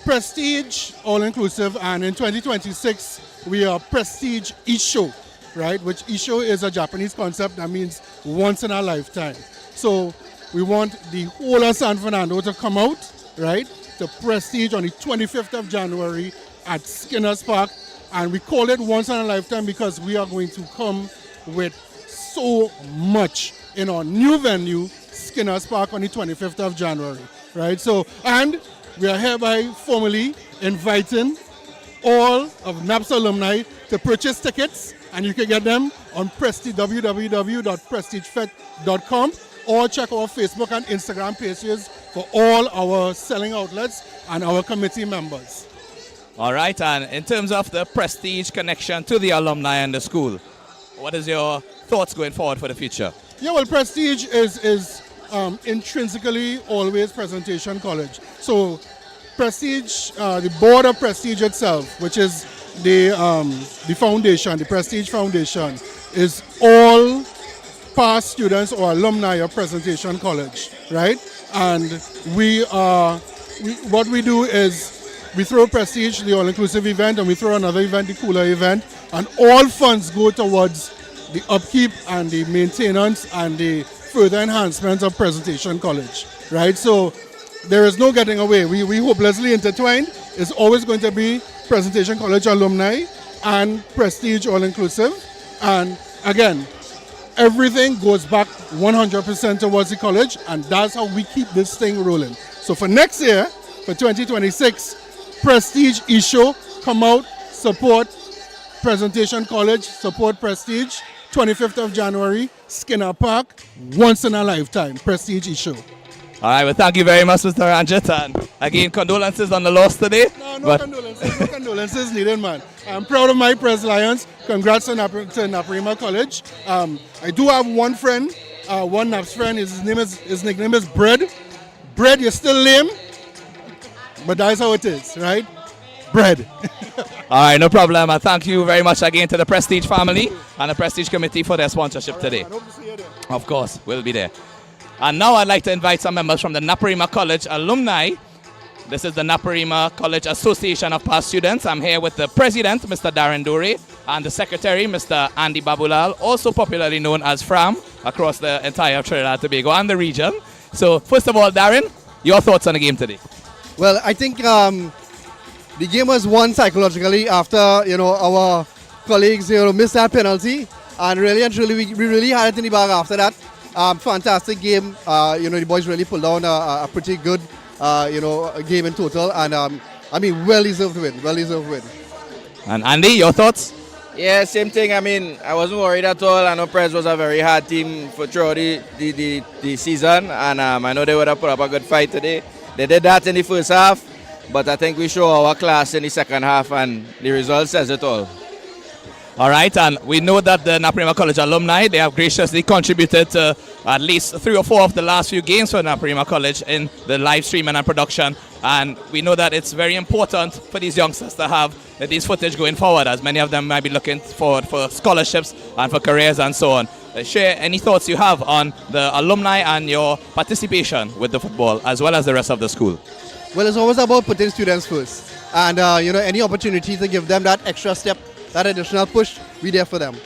Prestige, all-inclusive, and in 2026, we are Prestige Isho, right? Which Isho is a Japanese concept that means once in a lifetime. So we want the whole of San Fernando to come out, right? To Prestige on the 25th of January at Skinner's Park. And we call it once in a lifetime because we are going to come with so much in our new venue, Skinner's Park, on the 25th of January, right? So, and we are hereby formally inviting all of NAPS alumni to purchase tickets, and you can get them on www.prestigefet.com, or check our Facebook and Instagram pages for all our selling outlets and our committee members. All right, and in terms of the Prestige connection to the alumni and the school, what is your thoughts going forward for the future? Yeah, well, Prestige is intrinsically always Presentation College. So Prestige, the board of Prestige itself, which is the foundation, the Prestige Foundation, is all past students or alumni of Presentation College, right? And what we do is we throw Prestige, the all-inclusive event, and we throw another event, the cooler event, and all funds go towards the upkeep and the maintenance and the further enhancements of Presentation College, right? So there is no getting away. We hopelessly intertwined. It's always going to be Presentation College alumni and Prestige all-inclusive. And again, everything goes back 100% towards the college, and that's how we keep this thing rolling. So for next year, for 2026, Prestige Isho, come out, support Presentation College, support Prestige. 25th of January, Skinner Park, once in a lifetime, Prestige Isho. All right, well, thank you very much, Mr. Ranjit, and again, condolences on the loss today. No condolences needed, man. I'm proud of my Pres Lions. Congrats to Naparima College. I do have one friend, one Naps friend. His nickname is Bread. Bread, you're still lame, but that's how it is, right? Bread. All right, no problem. And thank you very much again to the Prestige family and the Prestige Committee for their sponsorship today. I hope to see you there. Of course, we'll be there. And now I'd like to invite some members from the Naparima College alumni. This is the Naparima College Association of Past Students. I'm here with the president, Mr. Darren Dore, and the secretary, Mr. Andy Babulal, also popularly known as Fram, across the entire Trinidad and Tobago and the region. So, first of all, Darren, your thoughts on the game today? Well, I think the game was won psychologically after, our colleagues, missed that penalty. And really and truly, we really had it in the bag after that. Fantastic game. The boys really pulled down a pretty good, game in total. And, well-deserved win. And Andy, your thoughts? Yeah, same thing. I wasn't worried at all. I know Pres was a very hard team throughout the season. And I know they would have put up a good fight today. They did that in the first half. But I think we show our class in the second half, and the result says it all. All right, and we know that the Naparima College alumni, they have graciously contributed to at least 3 or 4 of the last few games for Naparima College in the live streaming and production. And we know that it's very important for these youngsters to have these footage going forward, as many of them might be looking forward for scholarships and for careers and so on. Share any thoughts you have on the alumni and your participation with the football, as well as the rest of the school. Well, it's always about putting students first. And, any opportunity to give them that extra step that additional push, we there for them.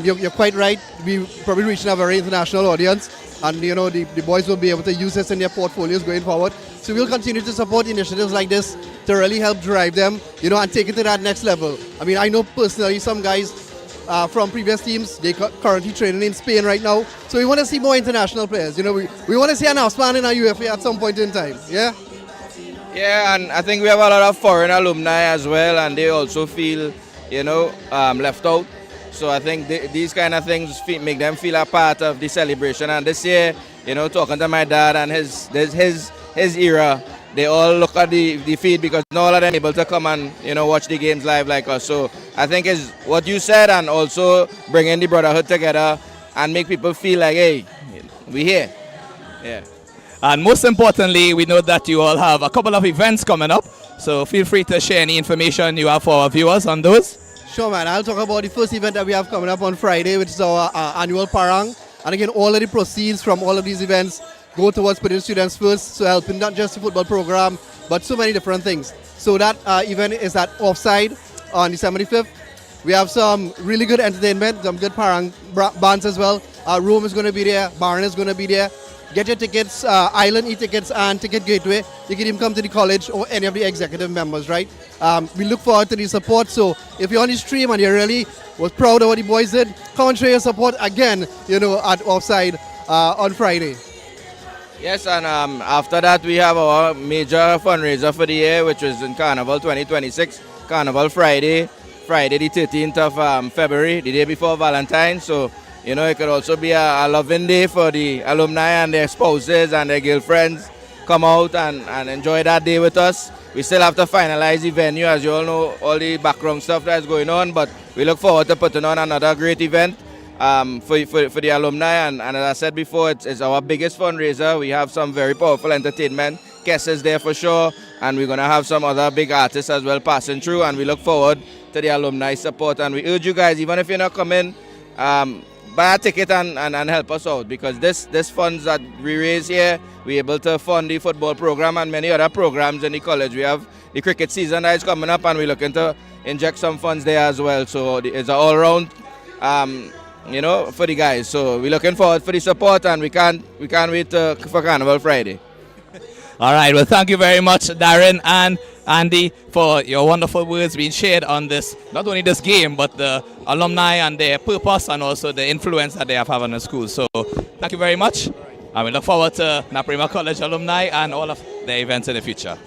You're quite right. We probably reaching a very international audience, and the boys will be able to use this in their portfolios going forward. So we'll continue to support initiatives like this to really help drive them, and take it to that next level. I mean, I know personally some guys from previous teams, they currently training in Spain right now. So we want to see more international players. We want to see an Osman in our UFA at some point in time. Yeah. Yeah, and I think we have a lot of foreign alumni as well, and they also feel, left out. So I think these kind of things make them feel a part of the celebration. And this year, talking to my dad and his era, they all look at the feed because not all of them able to come and watch the games live like us. So I think it's what you said, and also bringing the brotherhood together and make people feel like, hey, we here. Yeah. And most importantly, we know that you all have a couple of events coming up. So feel free to share any information you have for our viewers on those. Sure, man. I'll talk about the first event that we have coming up on Friday, which is our annual Parang. And again, all of the proceeds from all of these events go towards putting students first, so helping not just the football program, but so many different things. So that event is at Offside on December 5th. We have some really good entertainment, some good Parang bands as well. Rome is going to be there, Barn is going to be there. Get your tickets, Island e-tickets and Ticket Gateway. You can even come to the college or any of the executive members, right? We look forward to the support. So if you're on the stream and you really was proud of what the boys did, come and show your support again, at Offside on Friday. Yes, and after that we have our major fundraiser for the year, which is in Carnival 2026, Carnival Friday the 13th of February, the day before Valentine's. So it could also be a loving day for the alumni and their spouses and their girlfriends. Come out and enjoy that day with us. We still have to finalize the venue, as you all know, all the background stuff that's going on, but we look forward to putting on another great event for the alumni. And as I said before, it's our biggest fundraiser. We have some very powerful entertainment guests there for sure, and we're going to have some other big artists as well passing through, and we look forward to the alumni support. And we urge you guys, even if you're not coming, buy a ticket and help us out, because this funds that we raise here, we're able to fund the football program and many other programs in the college. We have the cricket season that is coming up, and we're looking to inject some funds there as well. So it's an all-round, for the guys. So we're looking forward for the support, and we can't wait for Carnival Friday. All right. Well, thank you very much, Darren and Andy, for your wonderful words being shared on this, not only this game, but the alumni and their purpose and also the influence that they have had on the school. So thank you very much. And we look forward to Naparima College alumni and all of their events in the future.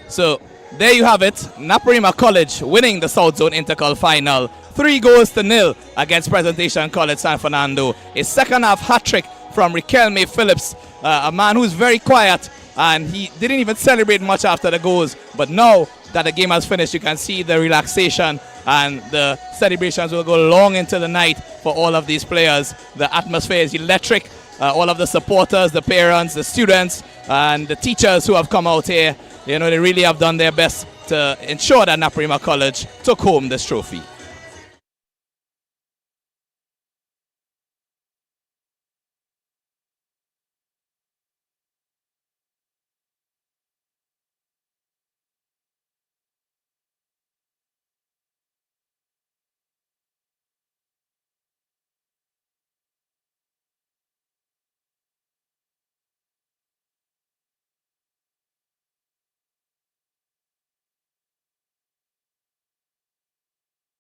So there you have it. Naparima College winning the South Zone INTERCOL final 3-0 against Presentation College San Fernando. A second half hat-trick from Riquelme Phillips, a man who's very quiet, and he didn't even celebrate much after the goals. But now that the game has finished, you can see the relaxation, and the celebrations will go long into the night for all of these players. The atmosphere is electric. All of the supporters, the parents, the students, and the teachers who have come out here, they really have done their best to ensure that Naparima College took home this trophy.